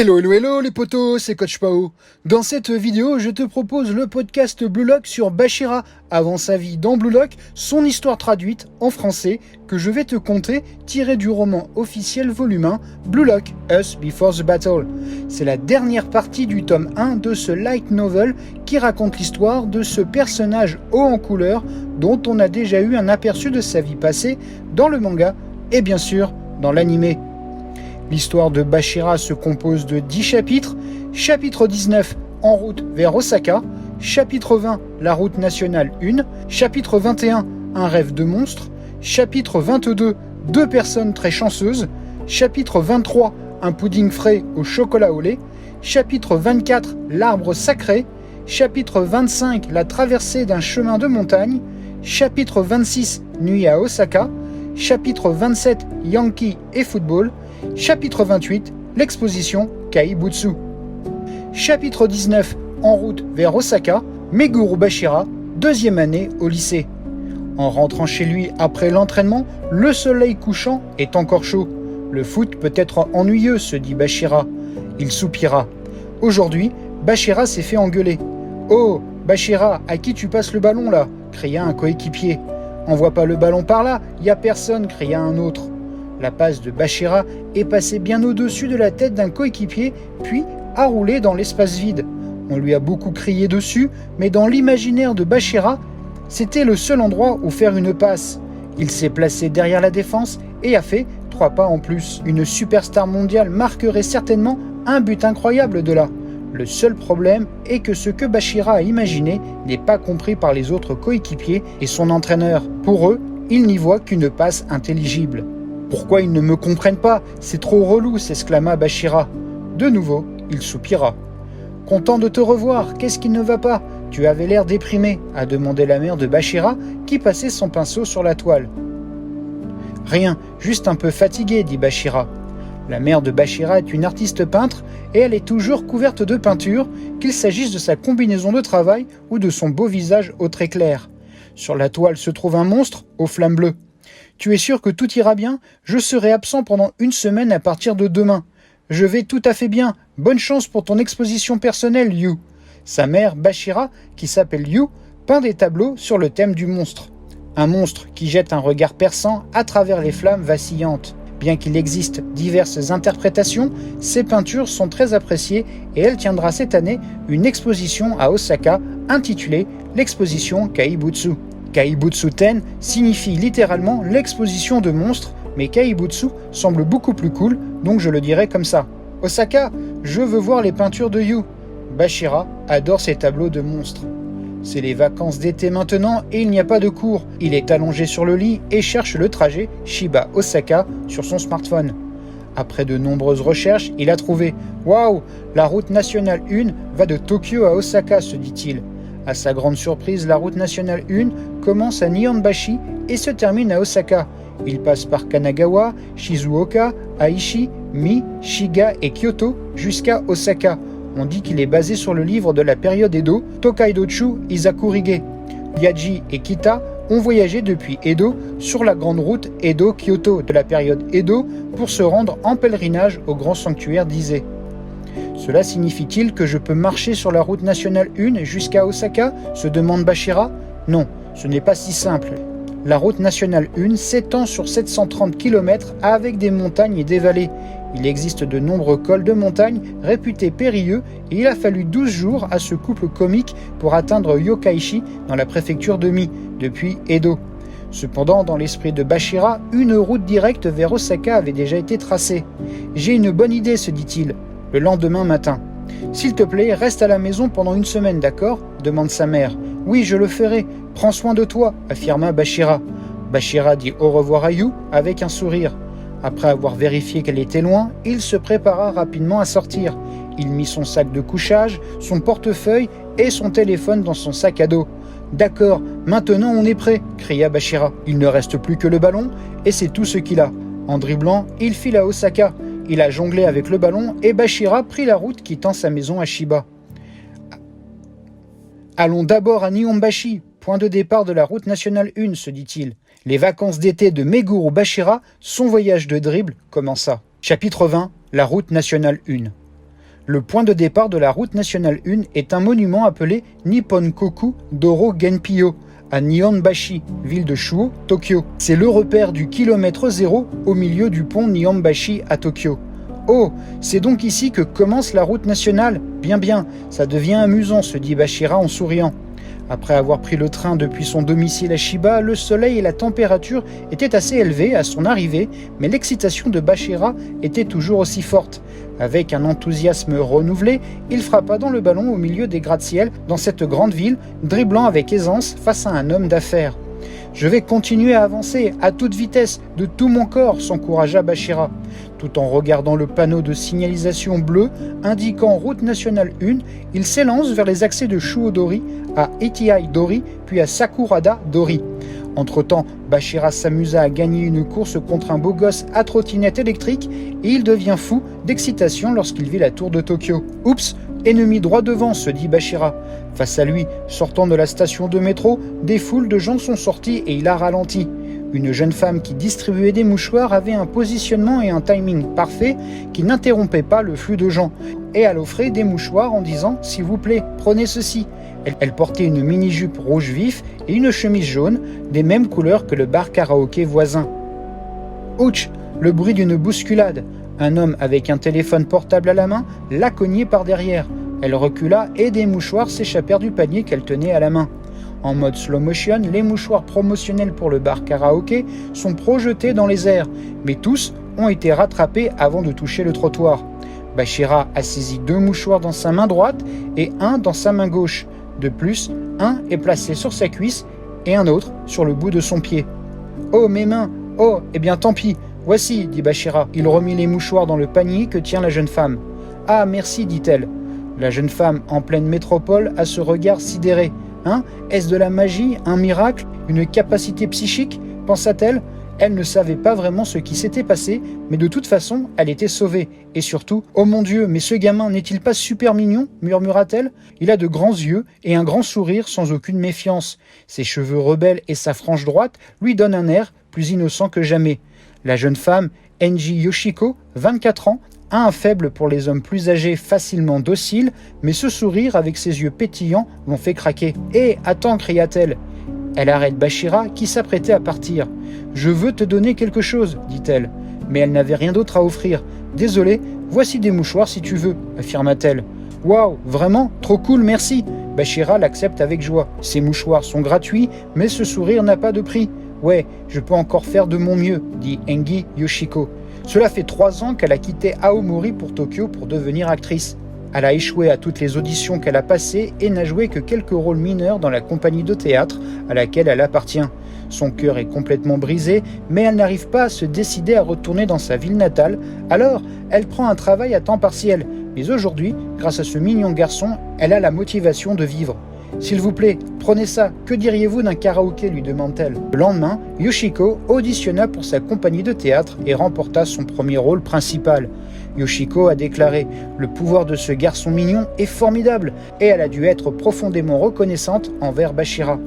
Hello, hello, hello les potos, c'est Coach Pao. Dans cette vidéo, je te propose le podcast Blue Lock sur Bachira, avant sa vie dans Blue Lock, son histoire traduite en français, que je vais te conter, tiré du roman officiel volume 1, Blue Lock, Us Before the Battle. C'est la dernière partie du tome 1 de ce light novel qui raconte l'histoire de ce personnage haut en couleur dont on a déjà eu un aperçu de sa vie passée dans le manga et bien sûr dans l'anime. L'histoire de Bachira se compose de 10 chapitres. Chapitre 19, En route vers Osaka. Chapitre 20, La route nationale 1. Chapitre 21, Un rêve de monstre. Chapitre 22, Deux personnes très chanceuses. Chapitre 23, Un pudding frais au chocolat au lait. Chapitre 24, L'arbre sacré. Chapitre 25, La traversée d'un chemin de montagne. Chapitre 26, Nuit à Osaka. Chapitre 27, Yankee et football. Chapitre 28, l'exposition Kaibutsu. Chapitre 19, En route vers Osaka, Meguro Bachira, deuxième année au lycée. En rentrant chez lui après l'entraînement, le soleil couchant est encore chaud. Le foot peut être ennuyeux, se dit Bachira. Il soupira. Aujourd'hui, Bachira s'est fait engueuler. Oh, Bachira, à qui tu passes le ballon là ? Cria un coéquipier. Envoie pas le ballon par là, y a personne, cria un autre. La passe de Bachira est passée bien au-dessus de la tête d'un coéquipier, puis a roulé dans l'espace vide. On lui a beaucoup crié dessus, mais dans l'imaginaire de Bachira, c'était le seul endroit où faire une passe. Il s'est placé derrière la défense et a fait 3 pas en plus. Une superstar mondiale marquerait certainement un but incroyable de là. Le seul problème est que ce que Bachira a imaginé n'est pas compris par les autres coéquipiers et son entraîneur. Pour eux, ils n'y voient qu'une passe intelligible. « Pourquoi ils ne me comprennent pas ? C'est trop relou !» s'exclama Bachira. De nouveau, il soupira. « Content de te revoir, qu'est-ce qui ne va pas ? Tu avais l'air déprimé » a demandé la mère de Bachira qui passait son pinceau sur la toile. « Rien, juste un peu fatigué » dit Bachira. La mère de Bachira est une artiste peintre et elle est toujours couverte de peinture, qu'il s'agisse de sa combinaison de travail ou de son beau visage au trait clair. Sur la toile se trouve un monstre aux flammes bleues. Tu es sûr que tout ira bien ? Je serai absent pendant 1 semaine à partir de demain. Je vais tout à fait bien. Bonne chance pour ton exposition personnelle, Yu. Sa mère, Bachira, qui s'appelle Yu, peint des tableaux sur le thème du monstre. Un monstre qui jette un regard perçant à travers les flammes vacillantes. Bien qu'il existe diverses interprétations, ces peintures sont très appréciées et elle tiendra cette année une exposition à Osaka intitulée l'exposition Kaibutsu. Kaibutsu-ten signifie littéralement l'exposition de monstres, mais Kaibutsu semble beaucoup plus cool, donc je le dirai comme ça. Osaka, je veux voir les peintures de Yu. Bachira adore ces tableaux de monstres. C'est les vacances d'été maintenant et il n'y a pas de cours. Il est allongé sur le lit et cherche le trajet Shiba-Osaka sur son smartphone. Après de nombreuses recherches, il a trouvé « Waouh, la route nationale 1 va de Tokyo à Osaka », se dit-il. À sa grande surprise, la route nationale 1 commence à Nihonbashi et se termine à Osaka. Il passe par Kanagawa, Shizuoka, Aichi, Mie, Shiga et Kyoto jusqu'à Osaka. On dit qu'il est basé sur le livre de la période Edo, Tokaidochu Izakurige. Yaji et Kita ont voyagé depuis Edo sur la grande route Edo-Kyoto de la période Edo pour se rendre en pèlerinage au grand sanctuaire d'Ise. Cela signifie-t-il que je peux marcher sur la route nationale 1 jusqu'à Osaka ? Se demande Bachira. Non, ce n'est pas si simple. La route nationale 1 s'étend sur 730 km avec des montagnes et des vallées. Il existe de nombreux cols de montagne réputés périlleux et il a fallu 12 jours à ce couple comique pour atteindre Yokaichi dans la préfecture de Mie, depuis Edo. Cependant, dans l'esprit de Bachira, une route directe vers Osaka avait déjà été tracée. « J'ai une bonne idée » se dit-il. Le lendemain matin. « S'il te plaît, reste à la maison pendant 1 semaine, d'accord ?» demande sa mère. « Oui, je le ferai. Prends soin de toi » affirma Bachira. Bachira dit au revoir à Yu avec un sourire. Après avoir vérifié qu'elle était loin, il se prépara rapidement à sortir. Il mit son sac de couchage, son portefeuille et son téléphone dans son sac à dos. « D'accord, maintenant on est prêt » cria Bachira. Il ne reste plus que le ballon et c'est tout ce qu'il a. En dribblant, il file à Osaka. Il a jonglé avec le ballon et Bachira prit la route quittant sa maison à Shiba. « Allons d'abord à Nihonbashi, point de départ de la route nationale 1, se dit-il. Les vacances d'été de Meguro Bachira, son voyage de dribble commença. Chapitre 20, la route nationale 1. Le point de départ de la route nationale 1 est un monument appelé Nipponkoku Doro Genpyo, à Nihonbashi, ville de Shuo, Tokyo. C'est le repère du kilomètre zéro au milieu du pont Nihonbashi à Tokyo. Oh, c'est donc ici que commence la route nationale? Bien, ça devient amusant, se dit Bashira en souriant. Après avoir pris le train depuis son domicile à Shiba, le soleil et la température étaient assez élevés à son arrivée, mais l'excitation de Bashira était toujours aussi forte. Avec un enthousiasme renouvelé, il frappa dans le ballon au milieu des gratte-ciel dans cette grande ville, dribblant avec aisance face à un homme d'affaires. « Je vais continuer à avancer à toute vitesse, de tout mon corps », s'encouragea Bashira. Tout en regardant le panneau de signalisation bleu indiquant route nationale 1, il s'élance vers les accès de Shuodori à Etiai-dori, puis à Sakurada-dori. Entre-temps, Bashira s'amusa à gagner une course contre un beau gosse à trottinette électrique et il devient fou d'excitation lorsqu'il vit la tour de Tokyo. « Oups, ennemi droit devant », se dit Bashira. Face à lui, sortant de la station de métro, des foules de gens sont sortis et il a ralenti. Une jeune femme qui distribuait des mouchoirs avait un positionnement et un timing parfait qui n'interrompait pas le flux de gens. Et elle offrait des mouchoirs en disant « S'il vous plaît, prenez ceci ». Elle portait une mini-jupe rouge vif et une chemise jaune, des mêmes couleurs que le bar karaoké voisin. Ouch, le bruit d'une bousculade. Un homme avec un téléphone portable à la main l'a cogné par derrière. Elle recula et des mouchoirs s'échappèrent du panier qu'elle tenait à la main. En mode slow motion, les mouchoirs promotionnels pour le bar karaoké sont projetés dans les airs, mais tous ont été rattrapés avant de toucher le trottoir. Bashira a saisi 2 mouchoirs dans sa main droite et un dans sa main gauche. De plus, un est placé sur sa cuisse et un autre sur le bout de son pied. « Oh, mes mains! Oh, eh bien tant pis, voici, dit Bashira. Il remit les mouchoirs dans le panier que tient la jeune femme. « Ah, merci, dit-elle. » La jeune femme, en pleine métropole, a ce regard sidéré. Hein? Est-ce de la magie, un miracle, une capacité psychique, pensa-t-elle. Elle ne savait pas vraiment ce qui s'était passé, mais de toute façon, elle était sauvée. Et surtout, « Oh mon Dieu, mais ce gamin n'est-il pas super mignon ?» murmura-t-elle. Il a de grands yeux et un grand sourire sans aucune méfiance. Ses cheveux rebelles et sa frange droite lui donnent un air plus innocent que jamais. La jeune femme, Enji Yoshiko, 24 ans, a un faible pour les hommes plus âgés facilement dociles, mais ce sourire avec ses yeux pétillants l'ont fait craquer. « Hé, attends !» cria-t-elle. Elle arrête Bashira qui s'apprêtait à partir. « Je veux te donner quelque chose, dit-elle. » Mais elle n'avait rien d'autre à offrir. « Désolée, voici des mouchoirs si tu veux, affirma-t-elle. « Waouh, vraiment? Trop cool, merci !» Bashira l'accepte avec joie. Ces mouchoirs sont gratuits, mais ce sourire n'a pas de prix. « Ouais, je peux encore faire de mon mieux, dit Engi Yoshiko. Cela fait 3 ans qu'elle a quitté Aomori pour Tokyo pour devenir actrice. Elle a échoué à toutes les auditions qu'elle a passées et n'a joué que quelques rôles mineurs dans la compagnie de théâtre à laquelle elle appartient. Son cœur est complètement brisé, mais elle n'arrive pas à se décider à retourner dans sa ville natale, alors elle prend un travail à temps partiel. Mais aujourd'hui, grâce à ce mignon garçon, elle a la motivation de vivre. « S'il vous plaît, prenez ça, que diriez-vous d'un karaoké ?» lui demande-t-elle. Le lendemain, Yoshiko auditionna pour sa compagnie de théâtre et remporta son premier rôle principal. Yoshiko a déclaré « Le pouvoir de ce garçon mignon est formidable » et elle a dû être profondément reconnaissante envers Bashira.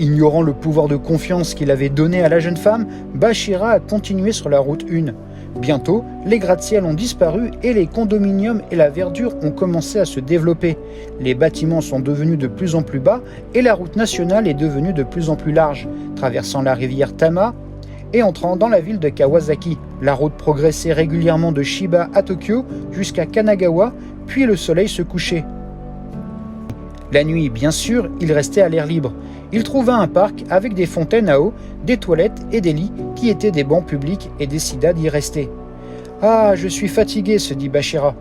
Ignorant le pouvoir de confiance qu'il avait donné à la jeune femme, Bashira a continué sur la route 1. Bientôt, les gratte-ciel ont disparu et les condominiums et la verdure ont commencé à se développer. Les bâtiments sont devenus de plus en plus bas et la route nationale est devenue de plus en plus large, traversant la rivière Tama et entrant dans la ville de Kawasaki. La route progressait régulièrement de Shiba à Tokyo jusqu'à Kanagawa, puis le soleil se couchait. La nuit, bien sûr, il restait à l'air libre. Il trouva un parc avec des fontaines à eau, des toilettes et des lits qui étaient des bancs publics et décida d'y rester. « Ah, je suis fatigué », se dit Bashira.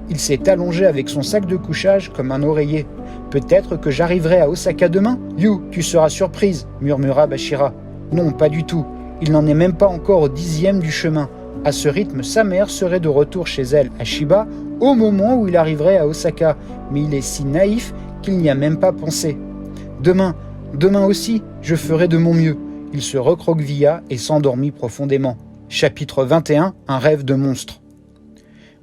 Il s'est allongé avec son sac de couchage comme un oreiller. « Peut-être que j'arriverai à Osaka demain ? You, tu seras surprise », murmura Bashira. « Non, pas du tout. Il n'en est même pas encore au 10e du chemin. À ce rythme, sa mère serait de retour chez elle à Shiba au moment où il arriverait à Osaka. Mais il est si naïf qu'il n'y a même pas pensé. Demain aussi, je ferai de mon mieux. » Il se recroquevilla et s'endormit profondément. Chapitre 21. Un rêve de monstre.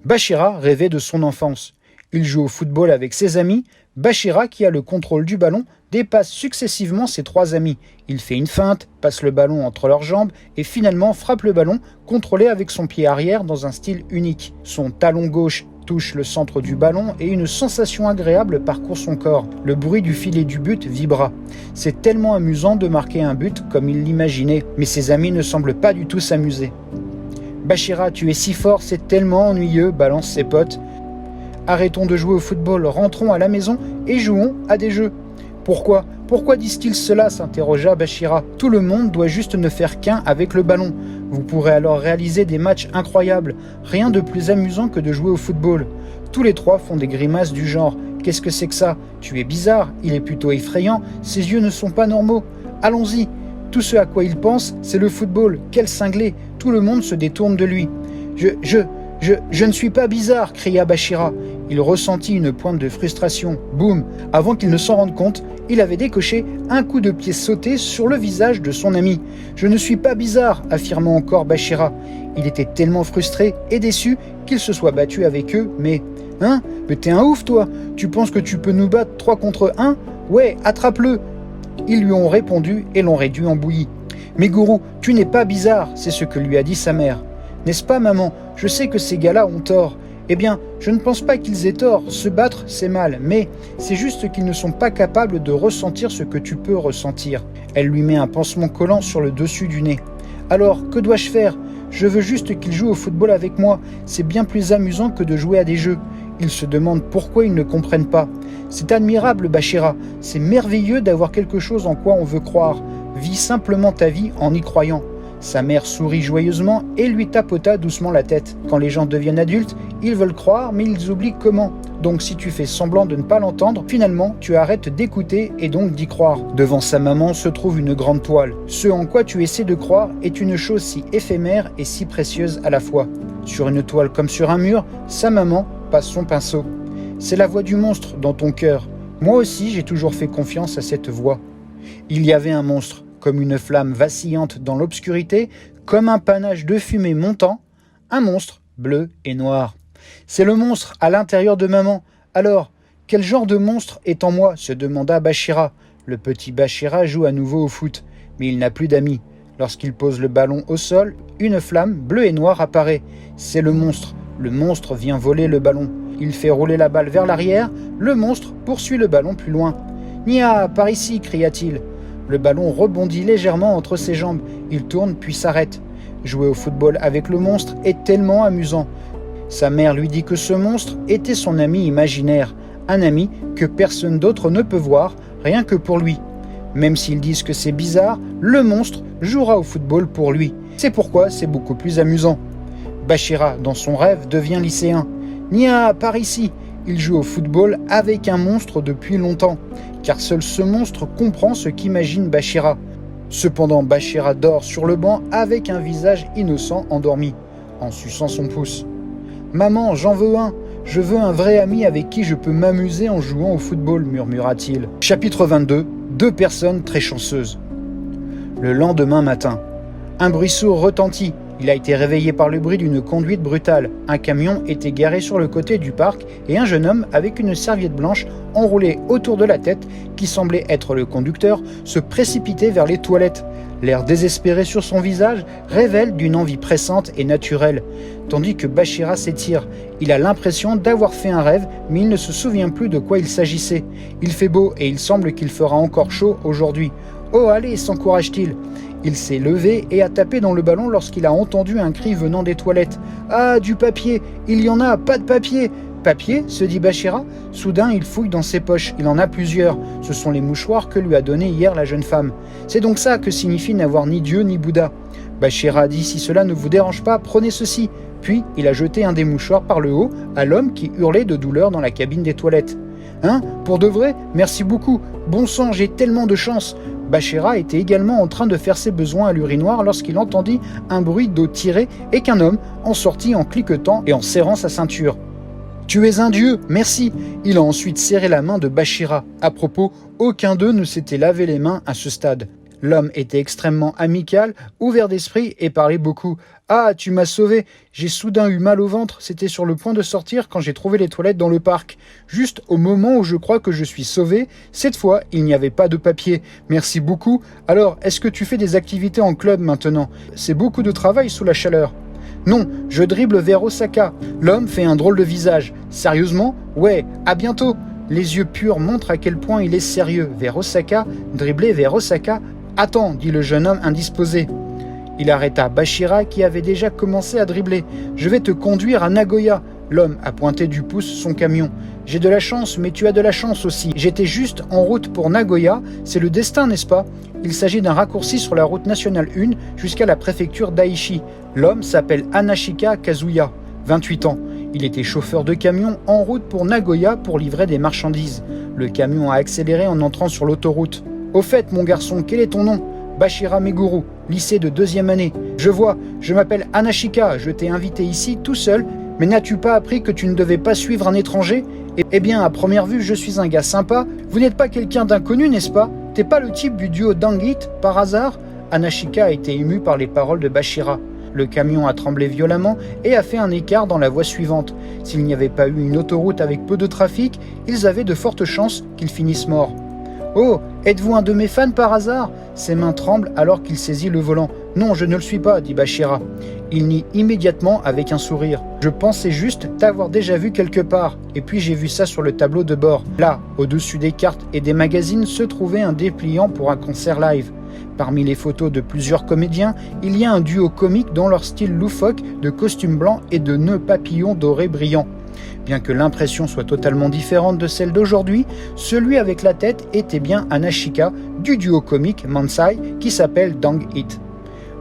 Bashira rêvait de son enfance. Il joue au football avec ses amis, Bachira, qui a le contrôle du ballon, dépasse successivement ses 3 amis. Il fait une feinte, passe le ballon entre leurs jambes et finalement frappe le ballon, contrôlé avec son pied arrière dans un style unique. Son talon gauche touche le centre du ballon et une sensation agréable parcourt son corps. Le bruit du filet du but vibra. C'est tellement amusant de marquer un but comme il l'imaginait, mais ses amis ne semblent pas du tout s'amuser. Bachira, tu es si fort, c'est tellement ennuyeux, balancent ses potes. Arrêtons de jouer au football, rentrons à la maison et jouons à des jeux. Pourquoi ? Pourquoi disent-ils cela ? S'interrogea Bachira. Tout le monde doit juste ne faire qu'un avec le ballon. Vous pourrez alors réaliser des matchs incroyables. Rien de plus amusant que de jouer au football. Tous les 3 font des grimaces du genre « Qu'est-ce que c'est que ça ? Tu es bizarre, il est plutôt effrayant, ses yeux ne sont pas normaux. Allons-y !» Tout ce à quoi ils pensent, c'est le football. Quel cinglé ! Tout le monde se détourne de lui. Je ne suis pas bizarre, cria Bachira. Il ressentit une pointe de frustration. Boum ! Avant qu'il ne s'en rende compte, il avait décoché un coup de pied sauté sur le visage de son ami. Je ne suis pas bizarre, affirma encore Bachira. Il était tellement frustré et déçu qu'il se soit battu avec eux, mais t'es un ouf toi. Tu penses que tu peux nous battre 3 contre 1 ? Ouais, attrape-le. Ils lui ont répondu et l'ont réduit en bouillie. Mais gourou, tu n'es pas bizarre, c'est ce que lui a dit sa mère. N'est-ce pas, maman ? Je sais que ces gars-là ont tort. Eh bien, je ne pense pas qu'ils aient tort. Se battre, c'est mal. Mais c'est juste qu'ils ne sont pas capables de ressentir ce que tu peux ressentir. Elle lui met un pansement collant sur le dessus du nez. Alors, que dois-je faire ? Je veux juste qu'ils jouent au football avec moi. C'est bien plus amusant que de jouer à des jeux. Ils se demandent pourquoi ils ne comprennent pas. C'est admirable, Bachira. C'est merveilleux d'avoir quelque chose en quoi on veut croire. Vis simplement ta vie en y croyant. Sa mère sourit joyeusement et lui tapota doucement la tête. Quand les gens deviennent adultes, ils veulent croire, mais ils oublient comment. Donc si tu fais semblant de ne pas l'entendre, finalement tu arrêtes d'écouter et donc d'y croire. Devant sa maman se trouve une grande toile. Ce en quoi tu essaies de croire est une chose si éphémère et si précieuse à la fois. Sur une toile comme sur un mur, sa maman passe son pinceau. C'est la voix du monstre dans ton cœur. Moi aussi j'ai toujours fait confiance à cette voix. Il y avait un monstre, comme une flamme vacillante dans l'obscurité, comme un panache de fumée montant, un monstre bleu et noir. C'est le monstre à l'intérieur de maman. Alors, quel genre de monstre est en moi ? Se demanda Bachira. Le petit Bachira joue à nouveau au foot, mais il n'a plus d'amis. Lorsqu'il pose le ballon au sol, une flamme bleue et noire apparaît. C'est le monstre. Le monstre vient voler le ballon. Il fait rouler la balle vers l'arrière. Le monstre poursuit le ballon plus loin. « Nia, par ici !» cria-t-il. Le ballon rebondit légèrement entre ses jambes. Il tourne puis s'arrête. Jouer au football avec le monstre est tellement amusant. Sa mère lui dit que ce monstre était son ami imaginaire, un ami que personne d'autre ne peut voir, rien que pour lui. Même s'ils disent que c'est bizarre, le monstre jouera au football pour lui. C'est pourquoi c'est beaucoup plus amusant. Bachira, dans son rêve, devient lycéen. Nia, par ici ! Il joue au football avec un monstre depuis longtemps, car seul ce monstre comprend ce qu'imagine Bachira. Cependant, Bachira dort sur le banc avec un visage innocent endormi, en suçant son pouce. « Maman, j'en veux un. Je veux un vrai ami avec qui je peux m'amuser en jouant au football, » murmura-t-il. Chapitre 22. 2 personnes très chanceuses. Le lendemain matin, un bruit sourd retentit. Il a été réveillé par le bruit d'une conduite brutale. Un camion était garé sur le côté du parc et un jeune homme avec une serviette blanche enroulée autour de la tête, qui semblait être le conducteur, se précipitait vers les toilettes. L'air désespéré sur son visage révèle d'une envie pressante et naturelle, tandis que Bachira s'étire. Il a l'impression d'avoir fait un rêve, mais il ne se souvient plus de quoi il s'agissait. Il fait beau et il semble qu'il fera encore chaud aujourd'hui. « Oh, allez !» s'encourage-t-il. Il s'est levé et a tapé dans le ballon lorsqu'il a entendu un cri venant des toilettes. « Ah, du papier ! Il y en a, pas de papier !» « Papier ?» se dit Bachira. Soudain, il fouille dans ses poches. Il en a plusieurs. Ce sont les mouchoirs que lui a donnés hier la jeune femme. C'est donc ça que signifie n'avoir ni Dieu ni Bouddha. Bachira dit « Si cela ne vous dérange pas, prenez ceci. » Puis, il a jeté un des mouchoirs par le haut à l'homme qui hurlait de douleur dans la cabine des toilettes. « Hein ? Pour de vrai ? Merci beaucoup. Bon sang, j'ai tellement de chance. » Bachira était également en train de faire ses besoins à l'urinoir lorsqu'il entendit un bruit d'eau tirée et qu'un homme en sortit en cliquetant et en serrant sa ceinture. « Tu es un dieu, merci !» Il a ensuite serré la main de Bachira. À propos, aucun d'eux ne s'était lavé les mains à ce stade. L'homme était extrêmement amical, ouvert d'esprit et parlait beaucoup. « Ah, tu m'as sauvé. J'ai soudain eu mal au ventre. C'était sur le point de sortir quand j'ai trouvé les toilettes dans le parc. Juste au moment où je crois que je suis sauvé, cette fois, il n'y avait pas de papier. Merci beaucoup. Alors, est-ce que tu fais des activités en club maintenant? C'est beaucoup de travail sous la chaleur. » Non, je dribble vers Osaka. L'homme fait un drôle de visage. Sérieusement? Ouais, à bientôt. Les yeux purs montrent à quel point il est sérieux. Vers Osaka, dribbler vers Osaka. Attends, dit le jeune homme indisposé. Il arrêta Bashira qui avait déjà commencé à dribbler. Je vais te conduire à Nagoya. L'homme a pointé du pouce son camion. J'ai de la chance, mais tu as de la chance aussi. J'étais juste en route pour Nagoya. C'est le destin, n'est-ce pas? Il s'agit d'un raccourci sur la route nationale 1 jusqu'à la préfecture d'Aichi. L'homme s'appelle Hanashika Kazuya, 28 ans. Il était chauffeur de camion en route pour Nagoya pour livrer des marchandises. Le camion a accéléré en entrant sur l'autoroute. « Au fait, mon garçon, quel est ton nom ?» Bashira Meguru, lycée de 2e année. « Je vois, je m'appelle Hanashika, je t'ai invité ici tout seul, mais n'as-tu pas appris que tu ne devais pas suivre un étranger ? Eh bien, à première vue, je suis un gars sympa. Vous n'êtes pas quelqu'un d'inconnu, n'est-ce pas ? T'es pas le type du duo Dangit, par hasard ?» Hanashika a été ému par les paroles de Bashira. Le camion a tremblé violemment et a fait un écart dans la voie suivante. S'il n'y avait pas eu une autoroute avec peu de trafic, ils avaient de fortes chances qu'ils finissent morts. « Oh, êtes-vous un de mes fans par hasard ?» Ses mains tremblent alors qu'il saisit le volant. « Non, je ne le suis pas, » dit Bashira. Il nie immédiatement avec un sourire. « Je pensais juste t'avoir déjà vu quelque part, et puis j'ai vu ça sur le tableau de bord. » Là, au-dessus des cartes et des magazines, se trouvait un dépliant pour un concert live. Parmi les photos de plusieurs comédiens, il y a un duo comique dans leur style loufoque de costumes blancs et de nœuds papillons dorés brillants. Bien que l'impression soit totalement différente de celle d'aujourd'hui, celui avec la tête était bien Hanashika du duo comique Mansai qui s'appelle Dang It.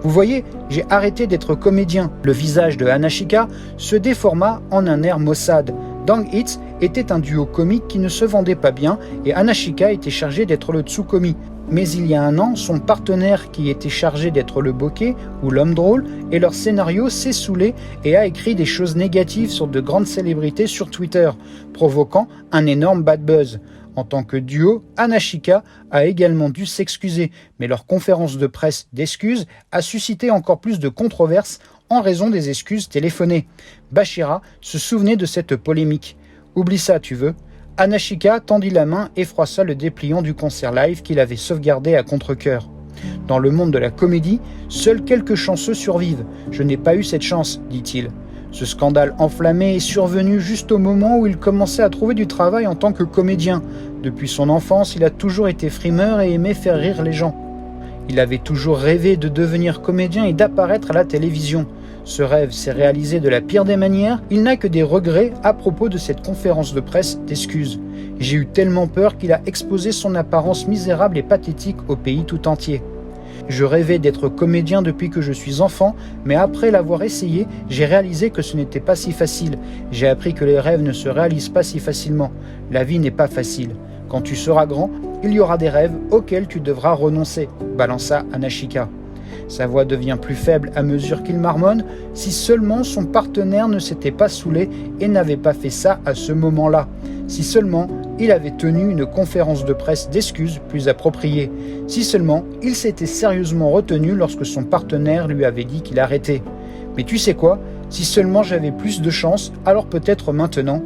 Vous voyez, j'ai arrêté d'être comédien. Le visage de Hanashika se déforma en un air maussade. Dang It était un duo comique qui ne se vendait pas bien et Hanashika était chargé d'être le Tsukomi. Mais il y a un an, son partenaire qui était chargé d'être le bokeh ou l'homme drôle et leur scénario s'est saoulé et a écrit des choses négatives sur de grandes célébrités sur Twitter, provoquant un énorme bad buzz. En tant que duo, Hanashika a également dû s'excuser, mais leur conférence de presse d'excuses a suscité encore plus de controverses en raison des excuses téléphonées. Bashira se souvenait de cette polémique. « Oublie ça, tu veux ?» Hanashika tendit la main et froissa le dépliant du concert live qu'il avait sauvegardé à contre-cœur. Dans le monde de la comédie, seuls quelques chanceux survivent. Je n'ai pas eu cette chance, dit-il. Ce scandale enflammé est survenu juste au moment où il commençait à trouver du travail en tant que comédien. Depuis son enfance, il a toujours été frimeur et aimait faire rire les gens. Il avait toujours rêvé de devenir comédien et d'apparaître à la télévision. Ce rêve s'est réalisé de la pire des manières, il n'a que des regrets à propos de cette conférence de presse d'excuses. J'ai eu tellement peur qu'il a exposé son apparence misérable et pathétique au pays tout entier. Je rêvais d'être comédien depuis que je suis enfant, mais après l'avoir essayé, j'ai réalisé que ce n'était pas si facile. J'ai appris que les rêves ne se réalisent pas si facilement. La vie n'est pas facile. Quand tu seras grand, il y aura des rêves auxquels tu devras renoncer, balança Hanashika. Sa voix devient plus faible à mesure qu'il marmonne, si seulement son partenaire ne s'était pas saoulé et n'avait pas fait ça à ce moment-là. Si seulement il avait tenu une conférence de presse d'excuses plus appropriée. Si seulement il s'était sérieusement retenu lorsque son partenaire lui avait dit qu'il arrêtait. Mais tu sais quoi ? Si seulement j'avais plus de chance, alors peut-être maintenant.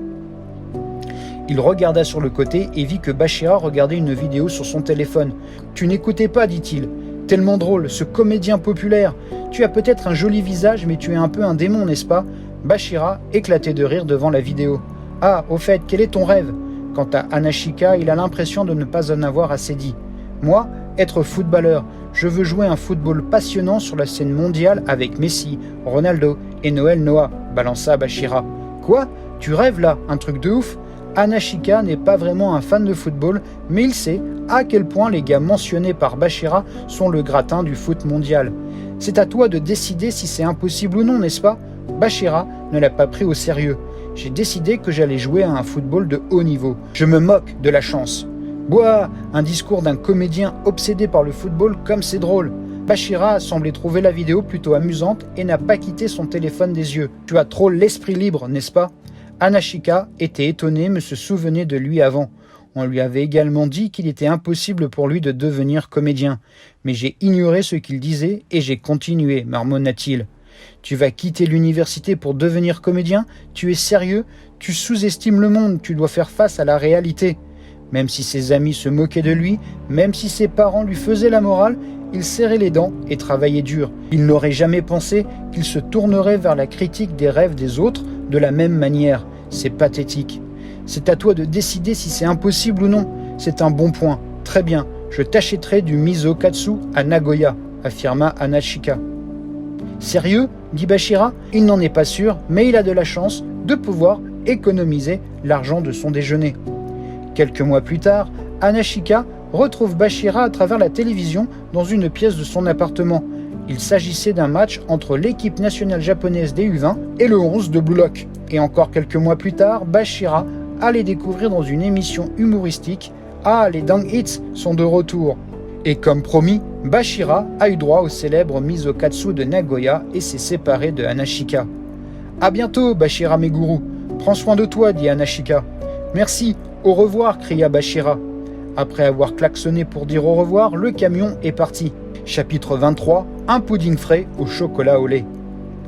Il regarda sur le côté et vit que Bashira regardait une vidéo sur son téléphone. « Tu n'écoutais pas, dit-il. Tellement drôle, ce comédien populaire. Tu as peut-être un joli visage, mais tu es un peu un démon, n'est-ce pas ?» Bashira éclatait de rire devant la vidéo. « Ah, au fait, quel est ton rêve ?» Quant à Hanashika, il a l'impression de ne pas en avoir assez dit. « Moi, être footballeur. Je veux jouer un football passionnant sur la scène mondiale avec Messi, Ronaldo et Noël Noah, balança Bashira. « Quoi ? Tu rêves là, un truc de ouf ?» Hanashika n'est pas vraiment un fan de football, mais il sait à quel point les gars mentionnés par Bashira sont le gratin du foot mondial. C'est à toi de décider si c'est impossible ou non, n'est-ce pas ? Bashira ne l'a pas pris au sérieux. J'ai décidé que j'allais jouer à un football de haut niveau. Je me moque de la chance. Boah, un discours d'un comédien obsédé par le football comme c'est drôle. Bashira a semblé trouver la vidéo plutôt amusante et n'a pas quitté son téléphone des yeux. Tu as trop l'esprit libre, n'est-ce pas ? Hanashika était étonné mais se souvenait de lui avant. On lui avait également dit qu'il était impossible pour lui de devenir comédien. Mais j'ai ignoré ce qu'il disait et j'ai continué, marmonna-t-il. Tu vas quitter l'université pour devenir comédien? Tu es sérieux? Tu sous-estimes le monde, tu dois faire face à la réalité. Même si ses amis se moquaient de lui, même si ses parents lui faisaient la morale, il serrait les dents et travaillait dur. Il n'aurait jamais pensé qu'il se tournerait vers la critique des rêves des autres de la même manière. C'est pathétique. C'est à toi de décider si c'est impossible ou non. C'est un bon point. Très bien, je t'achèterai du miso-katsu à Nagoya, affirma Hanashika. Sérieux? Dit Bashira. Il n'en est pas sûr, mais il a de la chance de pouvoir économiser l'argent de son déjeuner. Quelques mois plus tard, Hanashika retrouve Bashira à travers la télévision dans une pièce de son appartement. Il s'agissait d'un match entre l'équipe nationale japonaise des U20 et le 11 de Blue Lock. Et encore quelques mois plus tard, Bashira allait découvrir dans une émission humoristique « Ah, les Dang Hits sont de retour !» Et comme promis, Bashira a eu droit au célèbre Miso-katsu de Nagoya et s'est séparé de Hanashika. « À bientôt, Bashira Meguru. Prends soin de toi, dit Hanashika. « Merci, au revoir, cria Bashira. Après avoir klaxonné pour dire au revoir, le camion est parti. Chapitre 23, un pudding frais au chocolat au lait.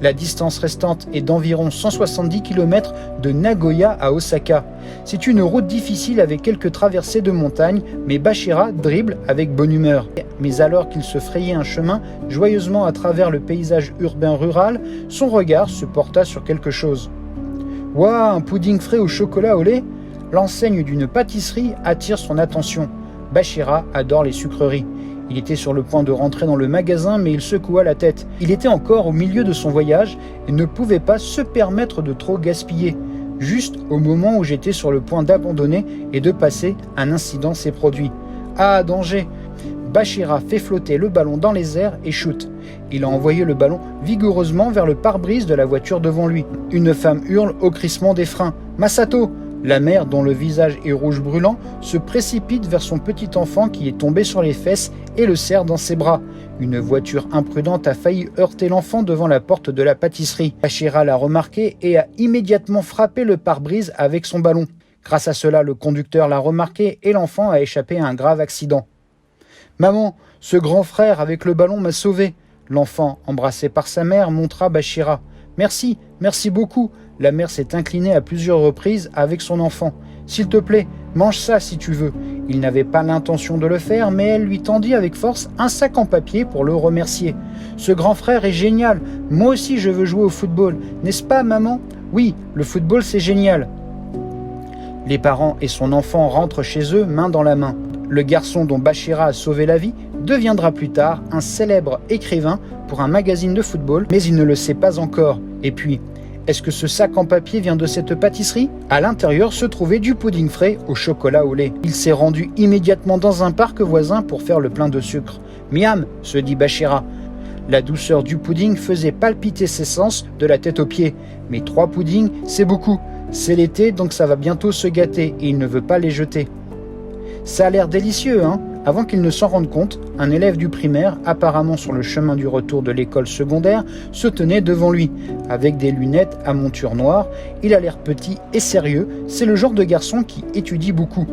La distance restante est d'environ 170 km de Nagoya à Osaka. C'est une route difficile avec quelques traversées de montagne, mais Bashira dribble avec bonne humeur. Mais alors qu'il se frayait un chemin joyeusement à travers le paysage urbain-rural, son regard se porta sur quelque chose. « Ouah, un pudding frais au chocolat au lait !» L'enseigne d'une pâtisserie attire son attention. Bashira adore les sucreries. Il était sur le point de rentrer dans le magasin, mais il secoua la tête. Il était encore au milieu de son voyage et ne pouvait pas se permettre de trop gaspiller. Juste au moment où j'étais sur le point d'abandonner et de passer, un incident s'est produit. Ah, danger! Bashira fait flotter le ballon dans les airs et shoot. Il a envoyé le ballon vigoureusement vers le pare-brise de la voiture devant lui. Une femme hurle au crissement des freins. « Masato !» La mère, dont le visage est rouge brûlant, se précipite vers son petit enfant qui est tombé sur les fesses et le serre dans ses bras. Une voiture imprudente a failli heurter l'enfant devant la porte de la pâtisserie. Bashira l'a remarqué et a immédiatement frappé le pare-brise avec son ballon. Grâce à cela, le conducteur l'a remarqué et l'enfant a échappé à un grave accident. « Maman, ce grand frère avec le ballon m'a sauvé !» L'enfant, embrassé par sa mère, montra Bashira. « Merci, merci beaucoup !» La mère s'est inclinée à plusieurs reprises avec son enfant. « S'il te plaît, mange ça si tu veux. » Il n'avait pas l'intention de le faire, mais elle lui tendit avec force un sac en papier pour le remercier. « Ce grand frère est génial. Moi aussi je veux jouer au football. N'est-ce pas, maman? Oui, le football c'est génial. » Les parents et son enfant rentrent chez eux main dans la main. Le garçon dont Bashira a sauvé la vie deviendra plus tard un célèbre écrivain pour un magazine de football, mais il ne le sait pas encore. Et puis, est-ce que ce sac en papier vient de cette pâtisserie? À l'intérieur se trouvait du pudding frais au chocolat au lait. Il s'est rendu immédiatement dans un parc voisin pour faire le plein de sucre. « Miam !» se dit Bashira. La douceur du pudding faisait palpiter ses sens de la tête aux pieds. Mais 3 puddings, c'est beaucoup. C'est l'été, donc ça va bientôt se gâter et il ne veut pas les jeter. Ça a l'air délicieux, hein? Avant qu'il ne s'en rende compte, un élève du primaire, apparemment sur le chemin du retour de l'école secondaire, se tenait devant lui. Avec des lunettes à monture noire, il a l'air petit et sérieux, c'est le genre de garçon qui étudie beaucoup.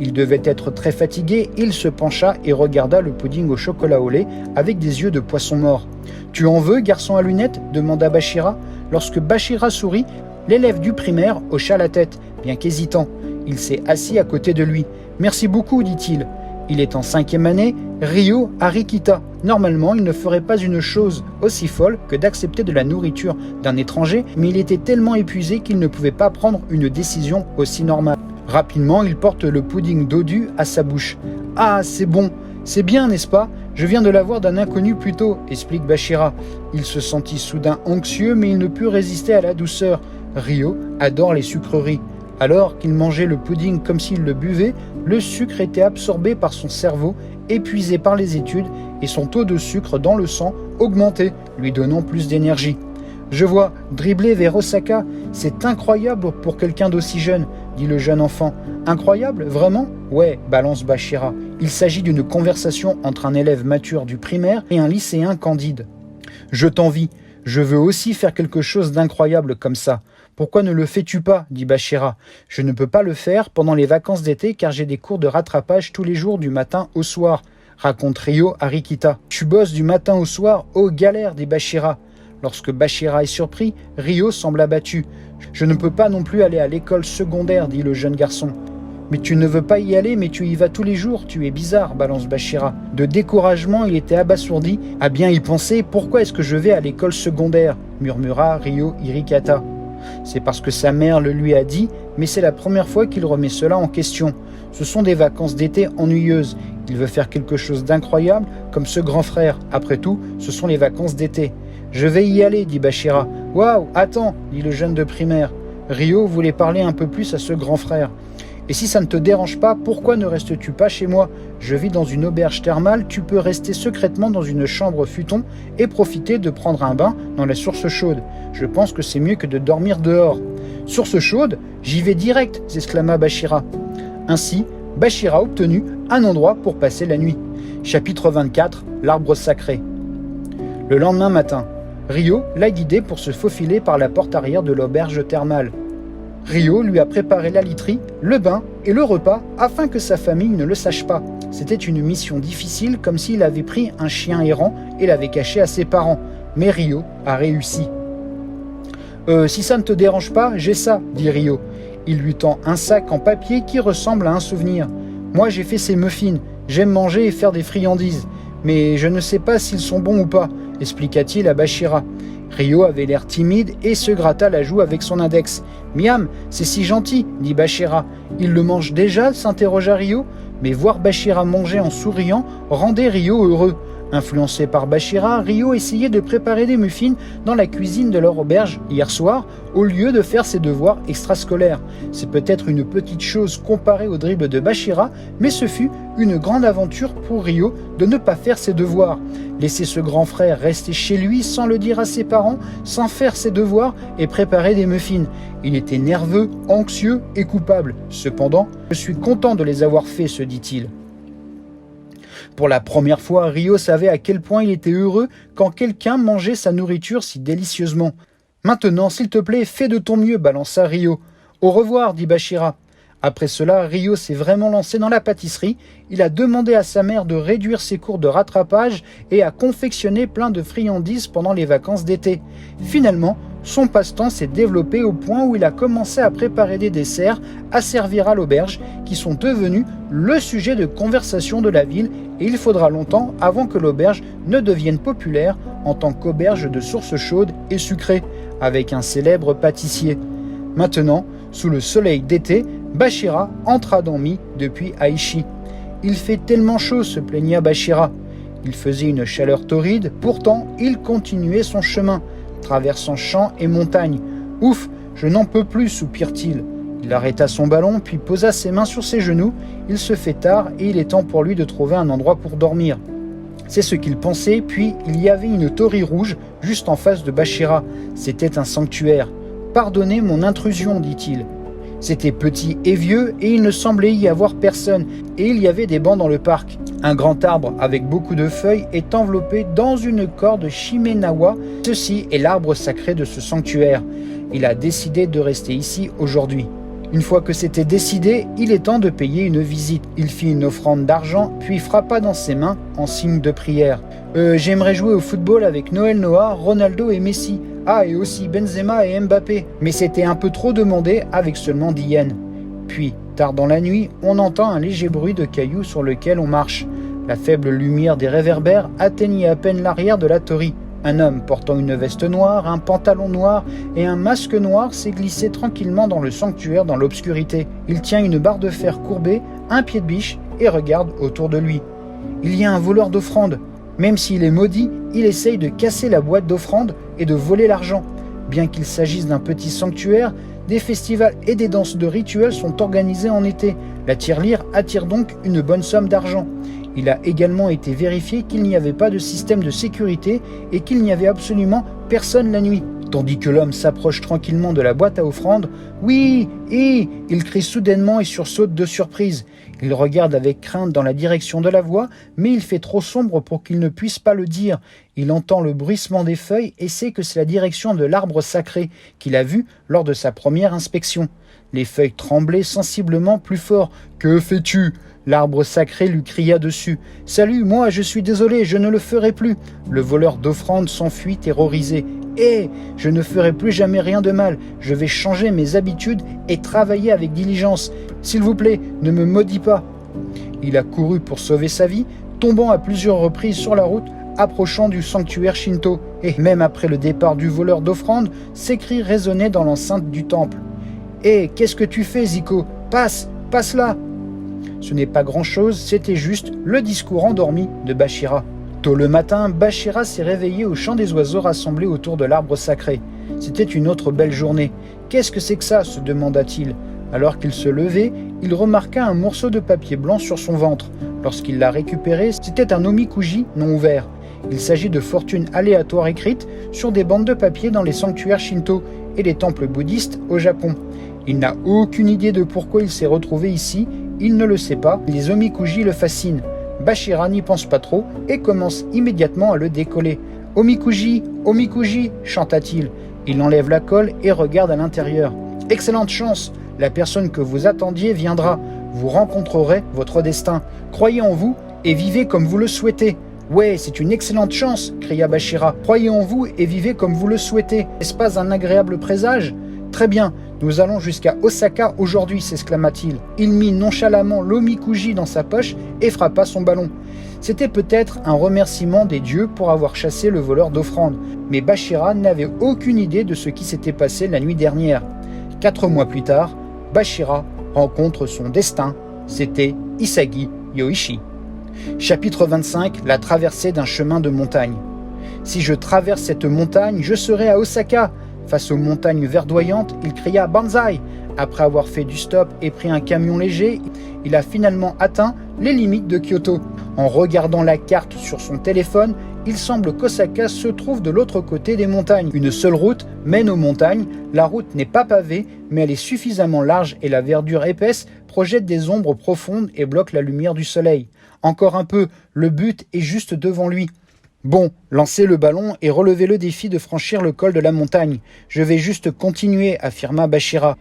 Il devait être très fatigué, il se pencha et regarda le pudding au chocolat au lait avec des yeux de poisson mort. « Tu en veux, garçon à lunettes ?» demanda Bashira. Lorsque Bashira sourit, l'élève du primaire hocha la tête, bien qu'hésitant. Il s'est assis à côté de lui. « Merci beaucoup, dit-il. » Il est en 5e année, Ryo Arikita. Normalement, il ne ferait pas une chose aussi folle que d'accepter de la nourriture d'un étranger, mais il était tellement épuisé qu'il ne pouvait pas prendre une décision aussi normale. Rapidement, il porte le pudding dodu à sa bouche. « Ah, c'est bon, c'est bien, n'est-ce pas? Je viens de l'avoir d'un inconnu plus tôt, » explique Bashira. Il se sentit soudain anxieux, mais il ne put résister à la douceur. Ryo adore les sucreries. Alors qu'il mangeait le pudding comme s'il le buvait, le sucre était absorbé par son cerveau, épuisé par les études, et son taux de sucre dans le sang augmentait, lui donnant plus d'énergie. « Je vois, dribbler vers Osaka, c'est incroyable pour quelqu'un d'aussi jeune, » dit le jeune enfant. « Incroyable, vraiment ? » « Ouais, balance Bashira. Il s'agit d'une conversation entre un élève mature du primaire et un lycéen candide. « Je t'envie. Je veux aussi faire quelque chose d'incroyable comme ça. Pourquoi ne le fais-tu pas » dit Bachira. « Je ne peux pas le faire pendant les vacances d'été car j'ai des cours de rattrapage tous les jours du matin au soir, raconte Rio à Rikita. Tu bosses du matin au soir, oh galère, dit Bachira. Lorsque Bachira est surpris, Rio semble abattu. Je ne peux pas non plus aller à l'école secondaire, dit le jeune garçon. Mais tu ne veux pas y aller, mais tu y vas tous les jours, tu es bizarre, balance Bachira. De découragement, il était abasourdi. À bien y penser, pourquoi est-ce que je vais à l'école secondaire, murmura Rio Hirikata. C'est parce que sa mère le lui a dit, mais c'est la première fois qu'il remet cela en question. Ce sont des vacances d'été ennuyeuses. Il veut faire quelque chose d'incroyable, comme ce grand frère. Après tout, ce sont les vacances d'été. Je vais y aller, dit Bachira. Waouh, attends, dit le jeune de primaire. Rio voulait parler un peu plus à ce grand frère. Et si ça ne te dérange pas, pourquoi ne restes-tu pas chez moi? Je vis dans une auberge thermale, tu peux rester secrètement dans une chambre futon et profiter de prendre un bain dans la source chaude. Je pense que c'est mieux que de dormir dehors. Source chaude? J'y vais direct, s'exclama Bachira. Ainsi, Bachira a obtenu un endroit pour passer la nuit. Chapitre 24, l'arbre sacré. Le lendemain matin, Rio l'a guidé pour se faufiler par la porte arrière de l'auberge thermale. Rio lui a préparé la literie, le bain et le repas afin que sa famille ne le sache pas. C'était une mission difficile, comme s'il avait pris un chien errant et l'avait caché à ses parents. Mais Rio a réussi. Si ça ne te dérange pas, j'ai ça, dit Rio. Il lui tend un sac en papier qui ressemble à un souvenir. Moi j'ai fait ces muffins, j'aime manger et faire des friandises. Mais je ne sais pas s'ils sont bons ou pas, expliqua-t-il à Bachira. Rio avait l'air timide et se gratta la joue avec son index. « Miam, c'est si gentil, dit Bachira. Il le mange déjà, s'interrogea Rio. Mais voir Bachira manger en souriant rendait Rio heureux. Influencé par Bachira, Rio essayait de préparer des muffins dans la cuisine de leur auberge hier soir, au lieu de faire ses devoirs extrascolaires. C'est peut-être une petite chose comparée au dribble de Bachira, mais ce fut une grande aventure pour Rio de ne pas faire ses devoirs. Laisser ce grand frère rester chez lui sans le dire à ses parents, sans faire ses devoirs et préparer des muffins. Il était nerveux, anxieux et coupable. Cependant, je suis content de les avoir faits, se dit-il. Pour la première fois, Rio savait à quel point il était heureux quand quelqu'un mangeait sa nourriture si délicieusement. « Maintenant, s'il te plaît, fais de ton mieux, balança Rio. « Au revoir, dit Bachira. » Après cela, Rio s'est vraiment lancé dans la pâtisserie. Il a demandé à sa mère de réduire ses cours de rattrapage et a confectionné plein de friandises pendant les vacances d'été. Finalement, son passe-temps s'est développé au point où il a commencé à préparer des desserts à servir à l'auberge qui sont devenus le sujet de conversation de la ville et il faudra longtemps avant que l'auberge ne devienne populaire en tant qu'auberge de sources chaudes et sucrées avec un célèbre pâtissier. Maintenant, sous le soleil d'été, Bachira entra dans Mi depuis Aichi. Il fait tellement chaud, se plaigna Bachira. Il faisait une chaleur torride, pourtant il continuait son chemin, traversant champs et montagnes. « Ouf, je n'en peux plus » soupire-t-il. Il arrêta son ballon, puis posa ses mains sur ses genoux. Il se fait tard et il est temps pour lui de trouver un endroit pour dormir. C'est ce qu'il pensait, puis il y avait une torii rouge juste en face de Bachira. C'était un sanctuaire. « Pardonnez mon intrusion » dit-il. C'était petit et vieux et il ne semblait y avoir personne et il y avait des bancs dans le parc. Un grand arbre avec beaucoup de feuilles est enveloppé dans une corde Shimenawa. Ceci est l'arbre sacré de ce sanctuaire. Il a décidé de rester ici aujourd'hui. Une fois que c'était décidé, il est temps de payer une visite. Il fit une offrande d'argent puis frappa dans ses mains en signe de prière. J'aimerais jouer au football avec Noël Noah, Ronaldo et Messi. Ah, et aussi Benzema et Mbappé. Mais c'était un peu trop demandé avec seulement 10 yens. Puis, tard dans la nuit, on entend un léger bruit de cailloux sur lequel on marche. La faible lumière des réverbères atteignit à peine l'arrière de la torii. Un homme portant une veste noire, un pantalon noir et un masque noir s'est glissé tranquillement dans le sanctuaire dans l'obscurité. Il tient une barre de fer courbée, un pied de biche et regarde autour de lui. Il y a un voleur d'offrandes. Même s'il est maudit, il essaye de casser la boîte d'offrandes et de voler l'argent. Bien qu'il s'agisse d'un petit sanctuaire, des festivals et des danses de rituels sont organisés en été. La tirelire attire donc une bonne somme d'argent. Il a également été vérifié qu'il n'y avait pas de système de sécurité et qu'il n'y avait absolument personne la nuit. Tandis que l'homme s'approche tranquillement de la boîte à offrandes, « Oui, hé !» il crie soudainement et sursaute de surprise. Il regarde avec crainte dans la direction de la voix, mais il fait trop sombre pour qu'il ne puisse pas le dire. Il entend le bruissement des feuilles et sait que c'est la direction de l'arbre sacré qu'il a vu lors de sa première inspection. Les feuilles tremblaient sensiblement plus fort. « Que fais-tu » L'arbre sacré lui cria dessus. « Salut, moi, je suis désolé, je ne le ferai plus. » Le voleur d'offrandes s'enfuit terrorisé. « Hé, je ne ferai plus jamais rien de mal. Je vais changer mes habitudes et travailler avec diligence. S'il vous plaît, ne me maudis pas. » Il a couru pour sauver sa vie, tombant à plusieurs reprises sur la route, approchant du sanctuaire Shinto. Et même après le départ du voleur d'offrandes, ses cris résonnaient dans l'enceinte du temple. « Hé, qu'est-ce que tu fais, Zico ? Passe, passe là !» Ce n'est pas grand-chose, c'était juste le discours endormi de Bashira. Tôt le matin, Bashira s'est réveillé au chant des oiseaux rassemblés autour de l'arbre sacré. C'était une autre belle journée. « Qu'est-ce que c'est que ça ?» se demanda-t-il. Alors qu'il se levait, il remarqua un morceau de papier blanc sur son ventre. Lorsqu'il l'a récupéré, c'était un omikuji non ouvert. Il s'agit de fortunes aléatoires écrites sur des bandes de papier dans les sanctuaires Shinto et les temples bouddhistes au Japon. Il n'a aucune idée de pourquoi il s'est retrouvé ici, il ne le sait pas, les omikuji le fascinent. Bashira n'y pense pas trop et commence immédiatement à le décoller. « Omikuji, omikuji » chanta-t-il. Il enlève la colle et regarde à l'intérieur. « Excellente chance, la personne que vous attendiez viendra. Vous rencontrerez votre destin. Croyez en vous et vivez comme vous le souhaitez. » « Ouais, c'est une excellente chance !» cria Bashira. « Croyez en vous et vivez comme vous le souhaitez. N'est-ce pas un agréable présage ? Très bien, nous allons jusqu'à Osaka aujourd'hui, s'exclama-t-il. Il mit nonchalamment l'omikuji dans sa poche et frappa son ballon. C'était peut-être un remerciement des dieux pour avoir chassé le voleur d'offrandes, mais Bashira n'avait aucune idée de ce qui s'était passé la nuit dernière. 4 mois plus tard, Bashira rencontre son destin. C'était Isagi Yoichi. Chapitre 25, la traversée d'un chemin de montagne. Si je traverse cette montagne, je serai à Osaka. Face aux montagnes verdoyantes, il cria « Banzai !» Après avoir fait du stop et pris un camion léger, il a finalement atteint les limites de Kyoto. En regardant la carte sur son téléphone, il semble qu'Osaka se trouve de l'autre côté des montagnes. Une seule route mène aux montagnes. La route n'est pas pavée, mais elle est suffisamment large et la verdure épaisse projette des ombres profondes et bloque la lumière du soleil. Encore un peu, le but est juste devant lui. Bon, lancez le ballon et relevez le défi de franchir le col de la montagne. Je vais juste continuer, affirma Bashira.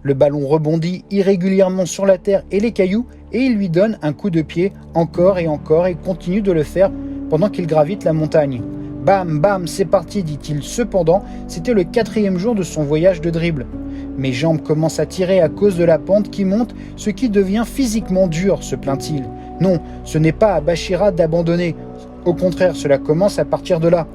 Le ballon rebondit irrégulièrement sur la terre et les cailloux et il lui donne un coup de pied encore et continue de le faire pendant qu'il gravite la montagne. Bam, bam, c'est parti, dit-il. Cependant, c'était le 4e jour de son voyage de dribble. Mes jambes commencent à tirer à cause de la pente qui monte, ce qui devient physiquement dur, se plaint-il. Non, ce n'est pas à Bashira d'abandonner. Au contraire, cela commence à partir de là.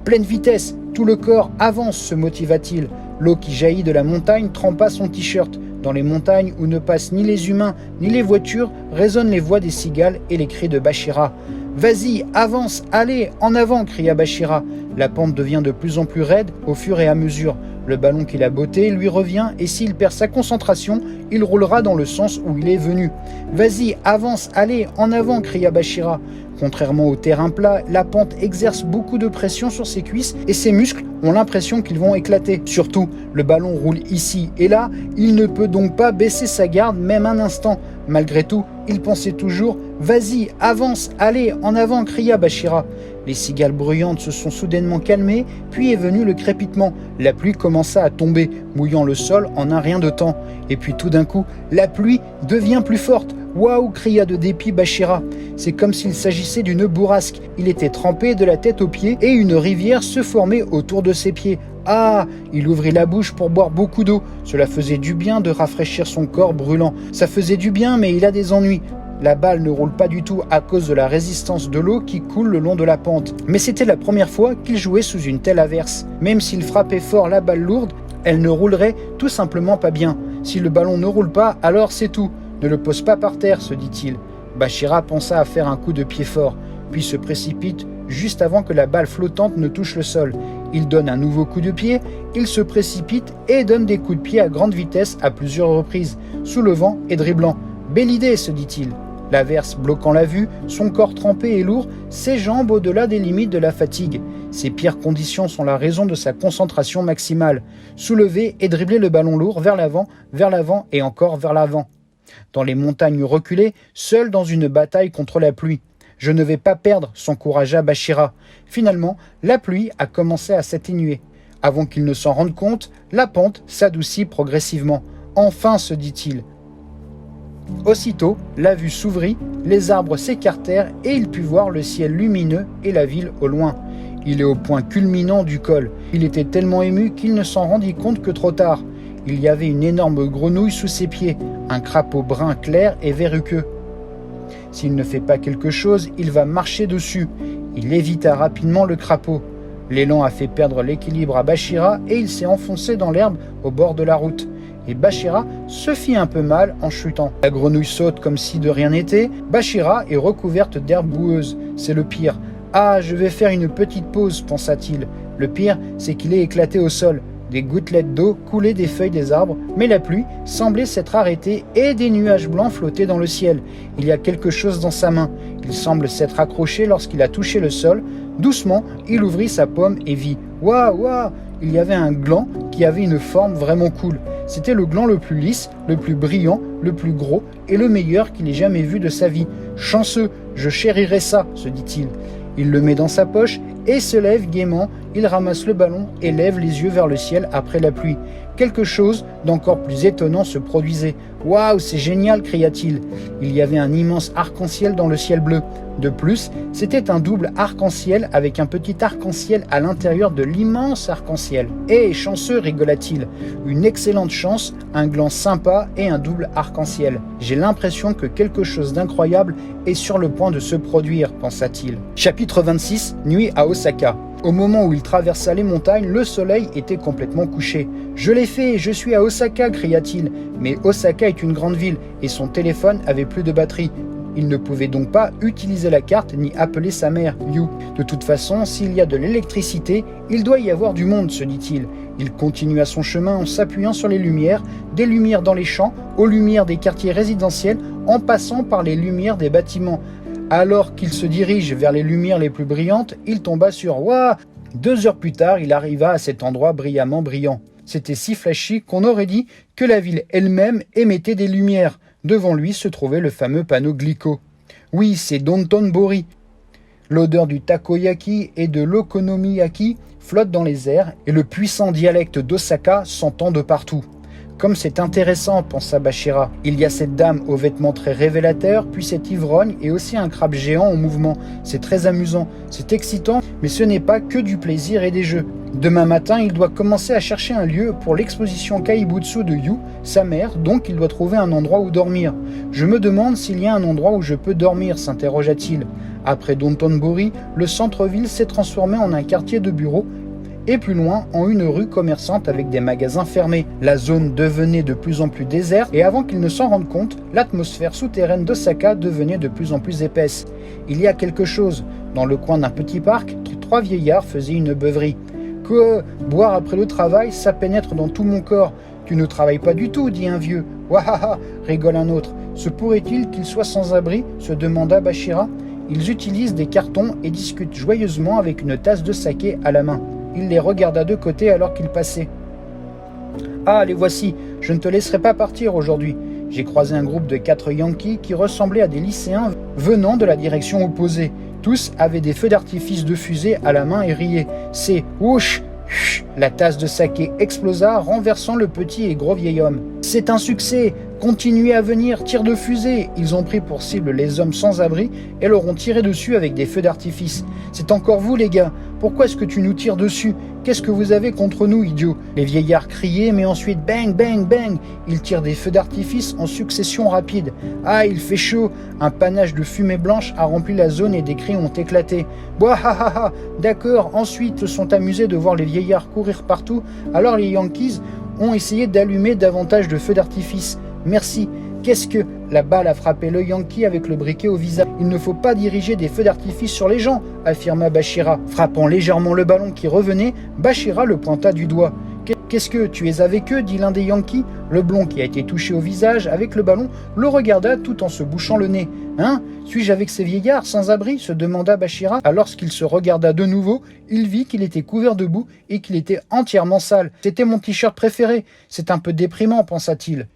Pleine vitesse, tout le corps avance, se motiva-t-il. L'eau qui jaillit de la montagne trempa son t-shirt. Dans les montagnes où ne passent ni les humains ni les voitures, résonnent les voix des cigales et les cris de Bashira. « Vas-y, avance, allez, en avant !» cria Bashira. La pente devient de plus en plus raide au fur et à mesure. Le ballon qu'il a botté lui revient et s'il perd sa concentration, il roulera dans le sens où il est venu. « Vas-y, avance, allez, en avant !» cria Bashira. Contrairement au terrain plat, la pente exerce beaucoup de pression sur ses cuisses et ses muscles ont l'impression qu'ils vont éclater. Surtout, le ballon roule ici et là, il ne peut donc pas baisser sa garde même un instant. Malgré tout, il pensait toujours « Vas-y, avance, allez, en avant !» cria Bashira. Les cigales bruyantes se sont soudainement calmées, puis est venu le crépitement. La pluie commença à tomber, mouillant le sol en un rien de temps. Et puis tout d'un coup, la pluie devient plus forte. « Waouh !» cria de dépit Bashira. C'est comme s'il s'agissait d'une bourrasque. Il était trempé de la tête aux pieds et une rivière se formait autour de ses pieds. Ah! Il ouvrit la bouche pour boire beaucoup d'eau. Cela faisait du bien de rafraîchir son corps brûlant. Ça faisait du bien, mais il a des ennuis. La balle ne roule pas du tout à cause de la résistance de l'eau qui coule le long de la pente. Mais c'était la première fois qu'il jouait sous une telle averse. Même s'il frappait fort la balle lourde, elle ne roulerait tout simplement pas bien. Si le ballon ne roule pas, alors c'est tout. Ne le pose pas par terre, se dit-il. Bashira pensa à faire un coup de pied fort, puis se précipite juste avant que la balle flottante ne touche le sol. Il donne un nouveau coup de pied, il se précipite et donne des coups de pied à grande vitesse à plusieurs reprises, soulevant et dribblant. « Belle idée !» se dit-il. L'averse bloquant la vue, son corps trempé et lourd, ses jambes au-delà des limites de la fatigue. Ces pires conditions sont la raison de sa concentration maximale. Soulever et dribbler le ballon lourd vers l'avant et encore vers l'avant. Dans les montagnes reculées, seul dans une bataille contre la pluie. Je ne vais pas perdre, s'encouragea Bachira. Finalement, la pluie a commencé à s'atténuer. Avant qu'il ne s'en rende compte, la pente s'adoucit progressivement. Enfin, se dit-il. Aussitôt, la vue s'ouvrit, les arbres s'écartèrent et il put voir le ciel lumineux et la ville au loin. Il est au point culminant du col. Il était tellement ému qu'il ne s'en rendit compte que trop tard. Il y avait une énorme grenouille sous ses pieds, un crapaud brun clair et verruqueux. S'il ne fait pas quelque chose, il va marcher dessus. Il évita rapidement le crapaud. L'élan a fait perdre l'équilibre à Bachira et il s'est enfoncé dans l'herbe au bord de la route. Et Bachira se fit un peu mal en chutant. La grenouille saute comme si de rien n'était. Bachira est recouverte d'herbe boueuse. C'est le pire. « Ah, je vais faire une petite pause, pensa-t-il. Le pire, c'est qu'il est éclaté au sol. Des gouttelettes d'eau coulaient des feuilles des arbres, mais la pluie semblait s'être arrêtée et des nuages blancs flottaient dans le ciel. Il y a quelque chose dans sa main. Il semble s'être accroché lorsqu'il a touché le sol. Doucement, il ouvrit sa paume et vit. Waouh, waouh! Il y avait un gland qui avait une forme vraiment cool. C'était le gland le plus lisse, le plus brillant, le plus gros et le meilleur qu'il ait jamais vu de sa vie. Chanceux, je chérirai ça, se dit-il. Il le met dans sa poche et se lève gaiement. Il ramasse le ballon et lève les yeux vers le ciel après la pluie. Quelque chose d'encore plus étonnant se produisait. « Waouh, c'est génial !» cria-t-il. Il y avait un immense arc-en-ciel dans le ciel bleu. De plus, c'était un double arc-en-ciel avec un petit arc-en-ciel à l'intérieur de l'immense arc-en-ciel. « Eh, chanceux !» rigola-t-il. « Une excellente chance, un gland sympa et un double arc-en-ciel. J'ai l'impression que quelque chose d'incroyable est sur le point de se produire, pensa-t-il. Chapitre 26, nuit à Osaka. Au moment où il traversa les montagnes, le soleil était complètement couché. « Je l'ai fait, je suis à Osaka !» cria-t-il. Mais Osaka est une grande ville et son téléphone avait plus de batterie. Il ne pouvait donc pas utiliser la carte ni appeler sa mère, Yu. De toute façon, s'il y a de l'électricité, il doit y avoir du monde, se dit-il. Il continua son chemin en s'appuyant sur les lumières, des lumières dans les champs, aux lumières des quartiers résidentiels, en passant par les lumières des bâtiments. Alors qu'il se dirige vers les lumières les plus brillantes, il tomba sur « Waouh !» 2 heures plus tard, il arriva à cet endroit brillamment brillant. C'était si flashy qu'on aurait dit que la ville elle-même émettait des lumières. Devant lui se trouvait le fameux panneau Glico. Oui, c'est Dotonbori. L'odeur du takoyaki et de l'okonomiyaki flotte dans les airs et le puissant dialecte d'Osaka s'entend de partout. Comme c'est intéressant, pensa Bachira. Il y a cette dame aux vêtements très révélateurs, puis cet ivrogne et aussi un crabe géant en mouvement. C'est très amusant, c'est excitant, mais ce n'est pas que du plaisir et des jeux. Demain matin, il doit commencer à chercher un lieu pour l'exposition Kaibutsu de Yu, sa mère, donc il doit trouver un endroit où dormir. Je me demande s'il y a un endroit où je peux dormir, s'interrogea-t-il. Après Dotonbori, le centre-ville s'est transformé en un quartier de bureaux et plus loin en une rue commerçante avec des magasins fermés. La zone devenait de plus en plus déserte et avant qu'il ne s'en rende compte, l'atmosphère souterraine d'Osaka devenait de plus en plus épaisse. Il y a quelque chose. Dans le coin d'un petit parc, 3 vieillards faisaient une beuverie. « Que boire après le travail, ça pénètre dans tout mon corps. Tu ne travailles pas du tout, dit un vieux. « Wahaha !» rigole un autre. « Se pourrait-il qu'ils soient sans abri ?» se demanda Bachira. Ils utilisent des cartons et discutent joyeusement avec une tasse de saké à la main. Il les regarda de côté alors qu'ils passaient. « Ah, les voici, je ne te laisserai pas partir aujourd'hui. J'ai croisé un groupe de 4 Yankees qui ressemblaient à des lycéens venant de la direction opposée. Tous avaient des feux d'artifice de fusée à la main et riaient. C'est « Wouch !» La tasse de saké explosa, renversant le petit et gros vieil homme. « C'est un succès! Continuez à venir, tir de fusée !» Ils ont pris pour cible les hommes sans abri et leur ont tiré dessus avec des feux d'artifice. « C'est encore vous, les gars! Pourquoi est-ce que tu nous tires dessus? Qu'est-ce que vous avez contre nous, idiots ?» Les vieillards criaient, mais ensuite bang, bang, bang. Ils tirent des feux d'artifice en succession rapide. « Ah, il fait chaud !» Un panache de fumée blanche a rempli la zone et des cris ont éclaté. « Bouahaha !» D'accord, ensuite se sont amusés de voir les vieillards courir partout, alors les Yankees ont essayé d'allumer davantage de feux d'artifice. « Merci. Qu'est-ce que... » La balle a frappé le Yankee avec le briquet au visage. « Il ne faut pas diriger des feux d'artifice sur les gens, » affirma Bachira. Frappant légèrement le ballon qui revenait, Bachira le pointa du doigt. « Qu'est-ce que tu es avec eux ?» dit l'un des Yankees. « Le blond qui a été touché au visage avec le ballon le regarda tout en se bouchant le nez. « Hein ? Suis-je avec ces vieillards sans abri ?» se demanda Bachira. Alors lorsqu'il se regarda de nouveau, il vit qu'il était couvert de boue et qu'il était entièrement sale. « C'était mon t-shirt préféré. C'est un peu déprimant, pensa-t-il. »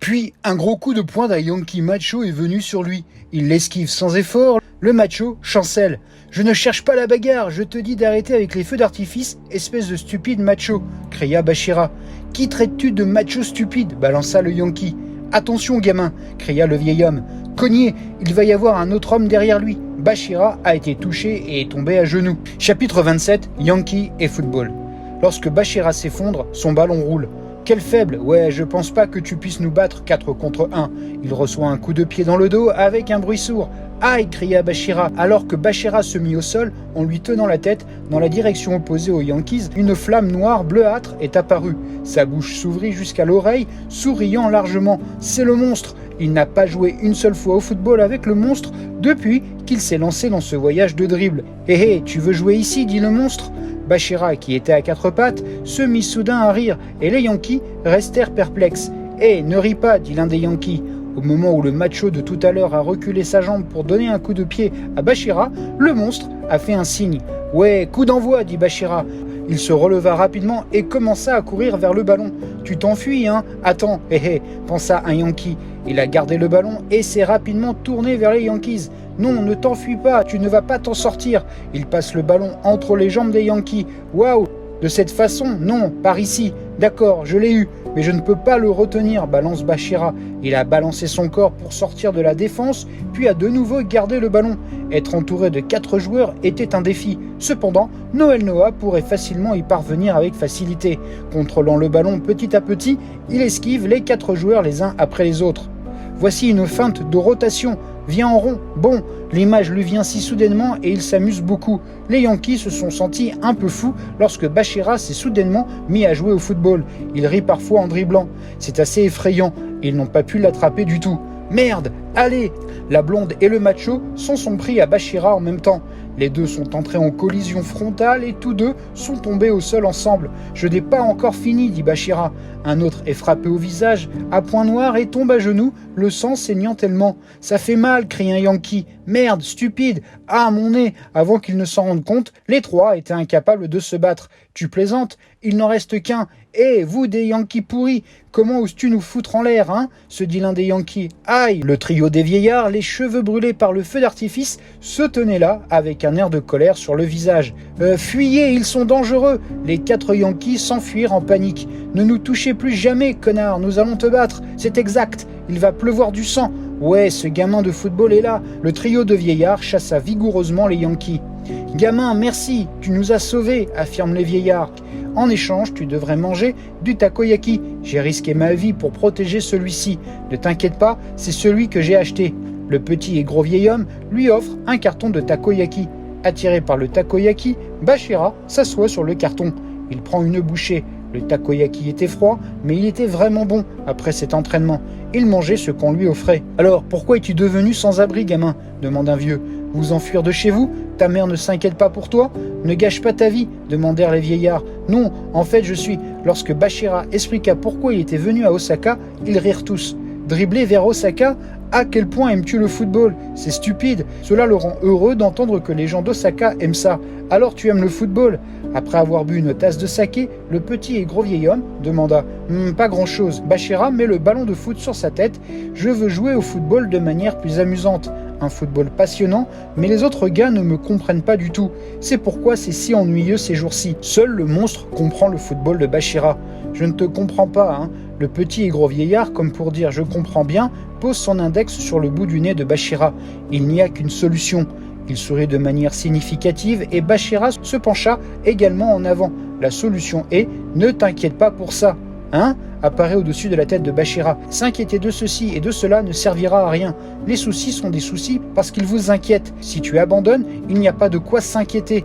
Puis, un gros coup de poing d'un Yankee macho est venu sur lui. Il l'esquive sans effort. Le macho chancelle. « Je ne cherche pas la bagarre, je te dis d'arrêter avec les feux d'artifice, espèce de stupide macho !» cria Bachira. « Qui traites-tu de macho stupide ?» balança le Yankee. « Attention, gamin !» cria le vieil homme. « Cognez, il va y avoir un autre homme derrière lui !» Bachira a été touché et est tombé à genoux. Chapitre 27, Yankee et football. Lorsque Bachira s'effondre, son ballon roule. Quel faible, ouais, je pense pas que tu puisses nous battre 4 contre 1. Il reçoit un coup de pied dans le dos avec un bruit sourd. Aïe, cria Bachira. Alors que Bachira se mit au sol, en lui tenant la tête, dans la direction opposée aux Yankees, une flamme noire bleuâtre est apparue. Sa bouche s'ouvrit jusqu'à l'oreille, souriant largement. C'est le monstre. Il n'a pas joué une seule fois au football avec le monstre depuis qu'il s'est lancé dans ce voyage de dribble. Hé hé, tu veux jouer ici, dit le monstre. Bachira, qui était à 4 pattes, se mit soudain à rire et les Yankees restèrent perplexes. « Hé, ne ris pas » dit l'un des Yankees. Au moment où le macho de tout à l'heure a reculé sa jambe pour donner un coup de pied à Bachira, le monstre a fait un signe. « Ouais, coup d'envoi » dit Bachira. Il se releva rapidement et commença à courir vers le ballon. « Tu t'enfuis, hein ? Attends, hé hé » pensa un Yankee. Il a gardé le ballon et s'est rapidement tourné vers les Yankees. « Non, ne t'enfuis pas, tu ne vas pas t'en sortir !» Il passe le ballon entre les jambes des Yankees. « Waouh ! De cette façon, non, par ici. D'accord, je l'ai eu, mais je ne peux pas le retenir, balance Bachira. Il a balancé son corps pour sortir de la défense, puis a de nouveau gardé le ballon. Être entouré de 4 joueurs était un défi. Cependant, Noël Noah pourrait facilement y parvenir avec facilité. Contrôlant le ballon petit à petit, il esquive les 4 joueurs les uns après les autres. Voici une feinte de rotation. Viens en rond. Bon, l'image lui vient si soudainement et il s'amuse beaucoup. Les Yankees se sont sentis un peu fous lorsque Bachira s'est soudainement mis à jouer au football. Il rit parfois en dribblant. C'est assez effrayant. Ils n'ont pas pu l'attraper du tout. Merde, allez! La blonde et le macho sont pris à Bachira en même temps. Les deux sont entrés en collision frontale et tous deux sont tombés au sol ensemble. « Je n'ai pas encore fini » dit Bachira. Un autre est frappé au visage, à point noir et tombe à genoux, le sang saignant tellement. « Ça fait mal » crie un Yankee. « Merde, stupide ! Ah, mon nez !» Avant qu'ils ne s'en rendent compte, les trois étaient incapables de se battre. « Tu plaisantes ? Il n'en reste qu'un. Eh, vous des Yankees pourris, comment oses-tu nous foutre en l'air, hein ?» se dit l'un des Yankees. « Aïe !» Le trio des vieillards, les cheveux brûlés par le feu d'artifice, se tenait là, avec un air de colère sur le visage. « Fuyez, ils sont dangereux !» Les 4 Yankees s'enfuirent en panique. « Ne nous touchez plus jamais, connard, nous allons te battre, c'est exact, il va pleuvoir du sang. » Ouais, ce gamin de football est là. Le trio de vieillards chassa vigoureusement les Yankees. « Gamin, merci, tu nous as sauvés » affirment les vieillards. « En échange, tu devrais manger du takoyaki. J'ai risqué ma vie pour protéger celui-ci. Ne t'inquiète pas, c'est celui que j'ai acheté. » Le petit et gros vieil homme lui offre un carton de takoyaki. Attiré par le takoyaki, Bachira s'assoit sur le carton. Il prend une bouchée. Le takoyaki était froid, mais il était vraiment bon après cet entraînement. Il mangeait ce qu'on lui offrait. « Alors, pourquoi es-tu devenu sans-abri, gamin ?» demande un vieux. « Vous enfuir de chez vous ? Ta mère ne s'inquiète pas pour toi ? Ne gâche pas ta vie ?» demandèrent les vieillards. « Non, en fait, je suis... » Lorsque Bachira expliqua pourquoi il était venu à Osaka, ils rirent tous. Dribbler vers Osaka ? À quel point aimes-tu le football ? C'est stupide. Cela le rend heureux d'entendre que les gens d'Osaka aiment ça. Alors tu aimes le football ? Après avoir bu une tasse de saké, le petit et gros vieil homme demanda « Pas grand-chose. » Bachira met le ballon de foot sur sa tête. « Je veux jouer au football de manière plus amusante. Un football passionnant, mais les autres gars ne me comprennent pas du tout. C'est pourquoi c'est si ennuyeux ces jours-ci. Seul le monstre comprend le football de Bachira. Je ne te comprends pas, hein. Le petit et gros vieillard, comme pour dire « je comprends bien », pose son index sur le bout du nez de Bachira. Il n'y a qu'une solution. Il sourit de manière significative et Bachira se pencha également en avant. La solution est « ne t'inquiète pas pour ça ». Hein ? Apparaît au-dessus de la tête de Bachira. S'inquiéter de ceci et de cela ne servira à rien. Les soucis sont des soucis parce qu'ils vous inquiètent. Si tu abandonnes, il n'y a pas de quoi s'inquiéter.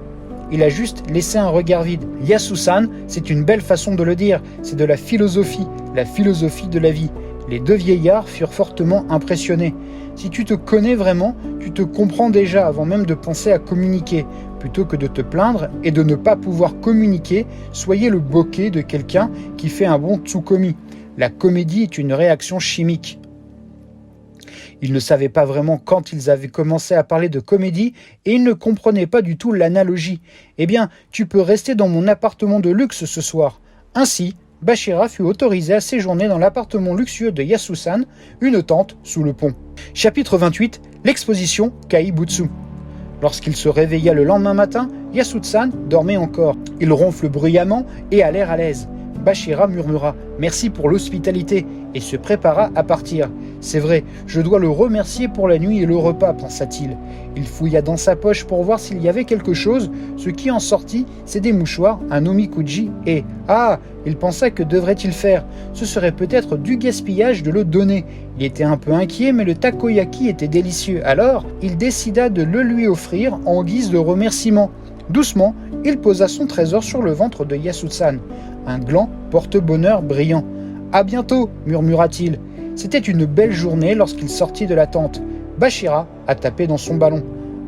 Il a juste laissé un regard vide. Yasu-san, c'est une belle façon de le dire. C'est de la philosophie de la vie. Les 2 vieillards furent fortement impressionnés. Si tu te connais vraiment, tu te comprends déjà avant même de penser à communiquer. Plutôt que de te plaindre et de ne pas pouvoir communiquer, soyez le bokeh de quelqu'un qui fait un bon tsukomi. La comédie est une réaction chimique. Ils ne savaient pas vraiment quand ils avaient commencé à parler de comédie et ils ne comprenaient pas du tout l'analogie. Eh bien, tu peux rester dans mon appartement de luxe ce soir. Ainsi, Bashira fut autorisé à séjourner dans l'appartement luxueux de Yasu-san, une tente sous le pont. Chapitre 28. L'exposition Kaibutsu. Lorsqu'il se réveilla le lendemain matin, Yasu-san dormait encore. Il ronfle bruyamment et a l'air à l'aise. Bashira murmura « Merci pour l'hospitalité » et se prépara à partir. « C'est vrai, je dois le remercier pour la nuit et le repas » pensa-t-il. Il fouilla dans sa poche pour voir s'il y avait quelque chose. Ce qui en sortit, c'est des mouchoirs, un omikuji et... Ah, il pensa que devrait-il faire? Ce serait peut-être du gaspillage de le donner. Il était un peu inquiet, mais le takoyaki était délicieux. Alors, il décida de le lui offrir en guise de remerciement. Doucement, il posa son trésor sur le ventre de Yasu-san. Un gland porte-bonheur brillant. « À bientôt » murmura-t-il. C'était une belle journée lorsqu'il sortit de la tente. Bashira a tapé dans son ballon.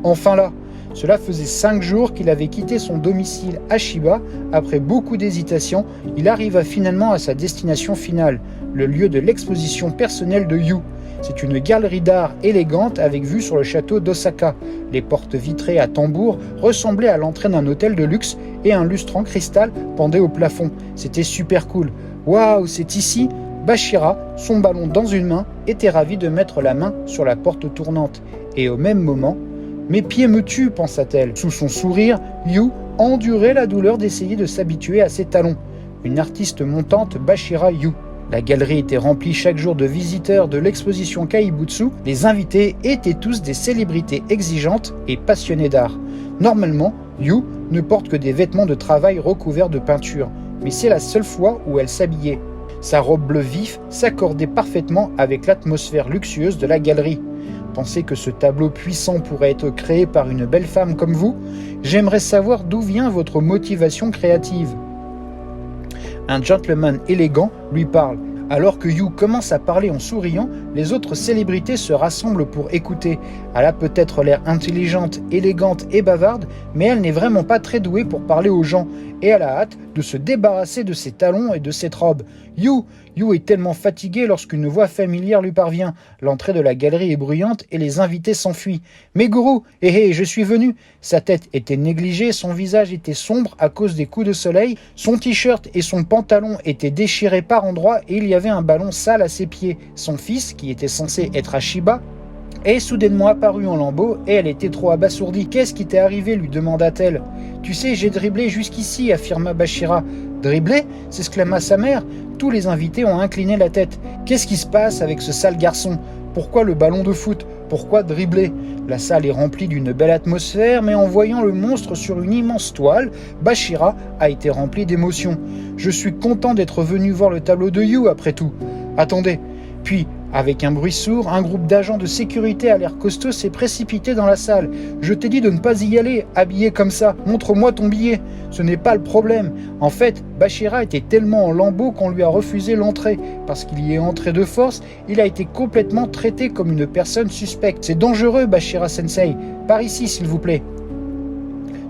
Enfin là, cela faisait 5 jours qu'il avait quitté son domicile à Shiba. Après beaucoup d'hésitation, il arriva finalement à sa destination finale, le lieu de l'exposition personnelle de Yu. C'est une galerie d'art élégante avec vue sur le château d'Osaka. Les portes vitrées à tambour ressemblaient à l'entrée d'un hôtel de luxe et un lustre en cristal pendait au plafond. C'était super cool. Waouh, c'est ici? Bashira, son ballon dans une main, était ravi de mettre la main sur la porte tournante. Et au même moment, « Mes pieds me tuent » pensa-t-elle. Sous son sourire, Yu endurait la douleur d'essayer de s'habituer à ses talons. Une artiste montante, Bashira Yu. La galerie était remplie chaque jour de visiteurs de l'exposition Kaibutsu. Les invités étaient tous des célébrités exigeantes et passionnées d'art. Normalement, Yu ne porte que des vêtements de travail recouverts de peinture, mais c'est la seule fois où elle s'habillait. Sa robe bleu vif s'accordait parfaitement avec l'atmosphère luxueuse de la galerie. Pensez que ce tableau puissant pourrait être créé par une belle femme comme vous? J'aimerais savoir d'où vient votre motivation créative. Un gentleman élégant lui parle. Alors que Yu commence à parler en souriant, les autres célébrités se rassemblent pour écouter. Elle a peut-être l'air intelligente, élégante et bavarde, mais elle n'est vraiment pas très douée pour parler aux gens, et elle a hâte de se débarrasser de ses talons et de cette robe. Yu est tellement fatigué lorsqu'une voix familière lui parvient. L'entrée de la galerie est bruyante et les invités s'enfuient. « Mais gourou, je suis venu !» Sa tête était négligée, son visage était sombre à cause des coups de soleil, son t-shirt et son pantalon étaient déchirés par endroits et il y avait un ballon sale à ses pieds. Son fils, qui était censé être à Shiba, est soudainement apparue en lambeaux et elle était trop abasourdie. « Qu'est-ce qui t'est arrivé ?» lui demanda-t-elle. « Tu sais, j'ai dribblé jusqu'ici » affirma Bashira. « Dribblé » s'exclama sa mère. Tous les invités ont incliné la tête. « Qu'est-ce qui se passe avec ce sale garçon ? Pourquoi le ballon de foot ? Pourquoi dribbler ?» La salle est remplie d'une belle atmosphère, mais en voyant le monstre sur une immense toile, Bashira a été rempli d'émotion. « Je suis content d'être venu voir le tableau de Yu après tout. Attendez. » Puis, avec un bruit sourd, un groupe d'agents de sécurité à l'air costaud s'est précipité dans la salle. « Je t'ai dit de ne pas y aller, habillé comme ça. Montre-moi ton billet. » Ce n'est pas le problème. En fait, Bashira était tellement en lambeaux qu'on lui a refusé l'entrée. Parce qu'il y est entré de force, il a été complètement traité comme une personne suspecte. C'est dangereux, Bashira-sensei. Par ici, s'il vous plaît.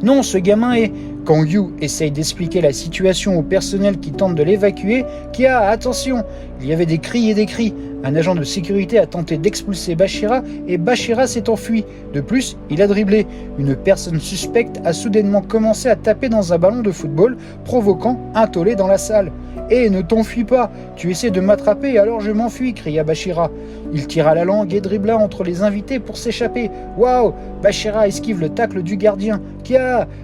Non, ce gamin est... Quand Yu essaye d'expliquer la situation au personnel qui tente de l'évacuer, attention, il y avait des cris et des cris. Un agent de sécurité a tenté d'expulser Bashira et Bashira s'est enfui. De plus, il a dribblé. Une personne suspecte a soudainement commencé à taper dans un ballon de football, provoquant un tollé dans la salle. « Ne t'enfuis pas, tu essaies de m'attraper alors je m'enfuis » cria Bashira. Il tira la langue et dribbla entre les invités pour s'échapper. Waouh! Bashira esquive le tacle du gardien.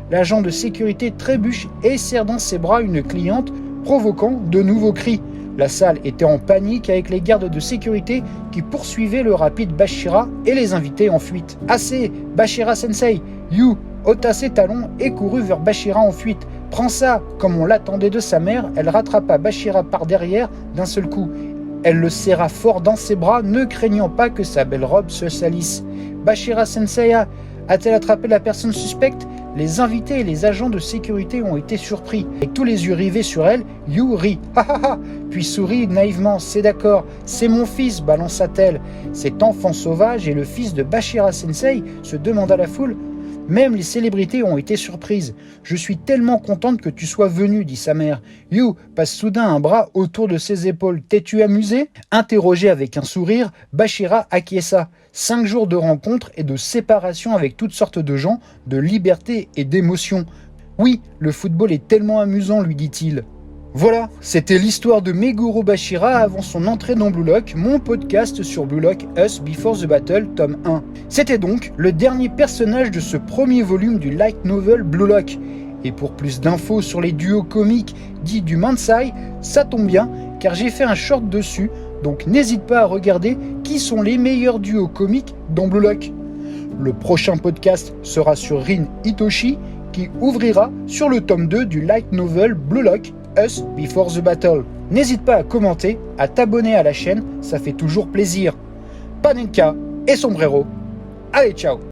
L'agent de sécurité trébuche et serre dans ses bras une cliente, provoquant de nouveaux cris. La salle était en panique avec les gardes de sécurité qui poursuivaient le rapide Bashira et les invités en fuite. « Assez, Bashira-sensei !» Yu ôta ses talons et courut vers Bashira en fuite. « Prends ça !» Comme on l'attendait de sa mère, elle rattrapa Bashira par derrière d'un seul coup. Elle le serra fort dans ses bras, ne craignant pas que sa belle robe se salisse. « Bashira-sensei a-t-elle attrapé la personne suspecte ?» Les invités et les agents de sécurité ont été surpris. Avec tous les yeux rivés sur elle, Yu rit. « Ha ha ha !» Puis sourit naïvement. « C'est d'accord, c'est mon fils !» balança-t-elle. « Cet enfant sauvage est le fils de Bashira-sensei ?» se demanda la foule. « Même les célébrités ont été surprises. Je suis tellement contente que tu sois venu, dit sa mère. You passe soudain un bras autour de ses épaules. T'es-tu amusé? Interrogé avec un sourire, Bachira acquiesça. 5 jours de rencontres et de séparation avec toutes sortes de gens, de liberté et d'émotion. Oui, le football est tellement amusant, lui dit-il. Voilà, c'était l'histoire de Meguro Bachira avant son entrée dans Blue Lock, mon podcast sur Blue Lock Us Before the Battle, tome 1. C'était donc le dernier personnage de ce premier volume du light novel Blue Lock. Et pour plus d'infos sur les duos comiques dits du Mansai, ça tombe bien, car j'ai fait un short dessus, donc n'hésite pas à regarder qui sont les meilleurs duos comiques dans Blue Lock. Le prochain podcast sera sur Rin Hitoshi, qui ouvrira sur le tome 2 du light novel Blue Lock Us Before the Battle. N'hésite pas à commenter, à t'abonner à la chaîne, ça fait toujours plaisir. Panenka et sombrero. Allez, ciao!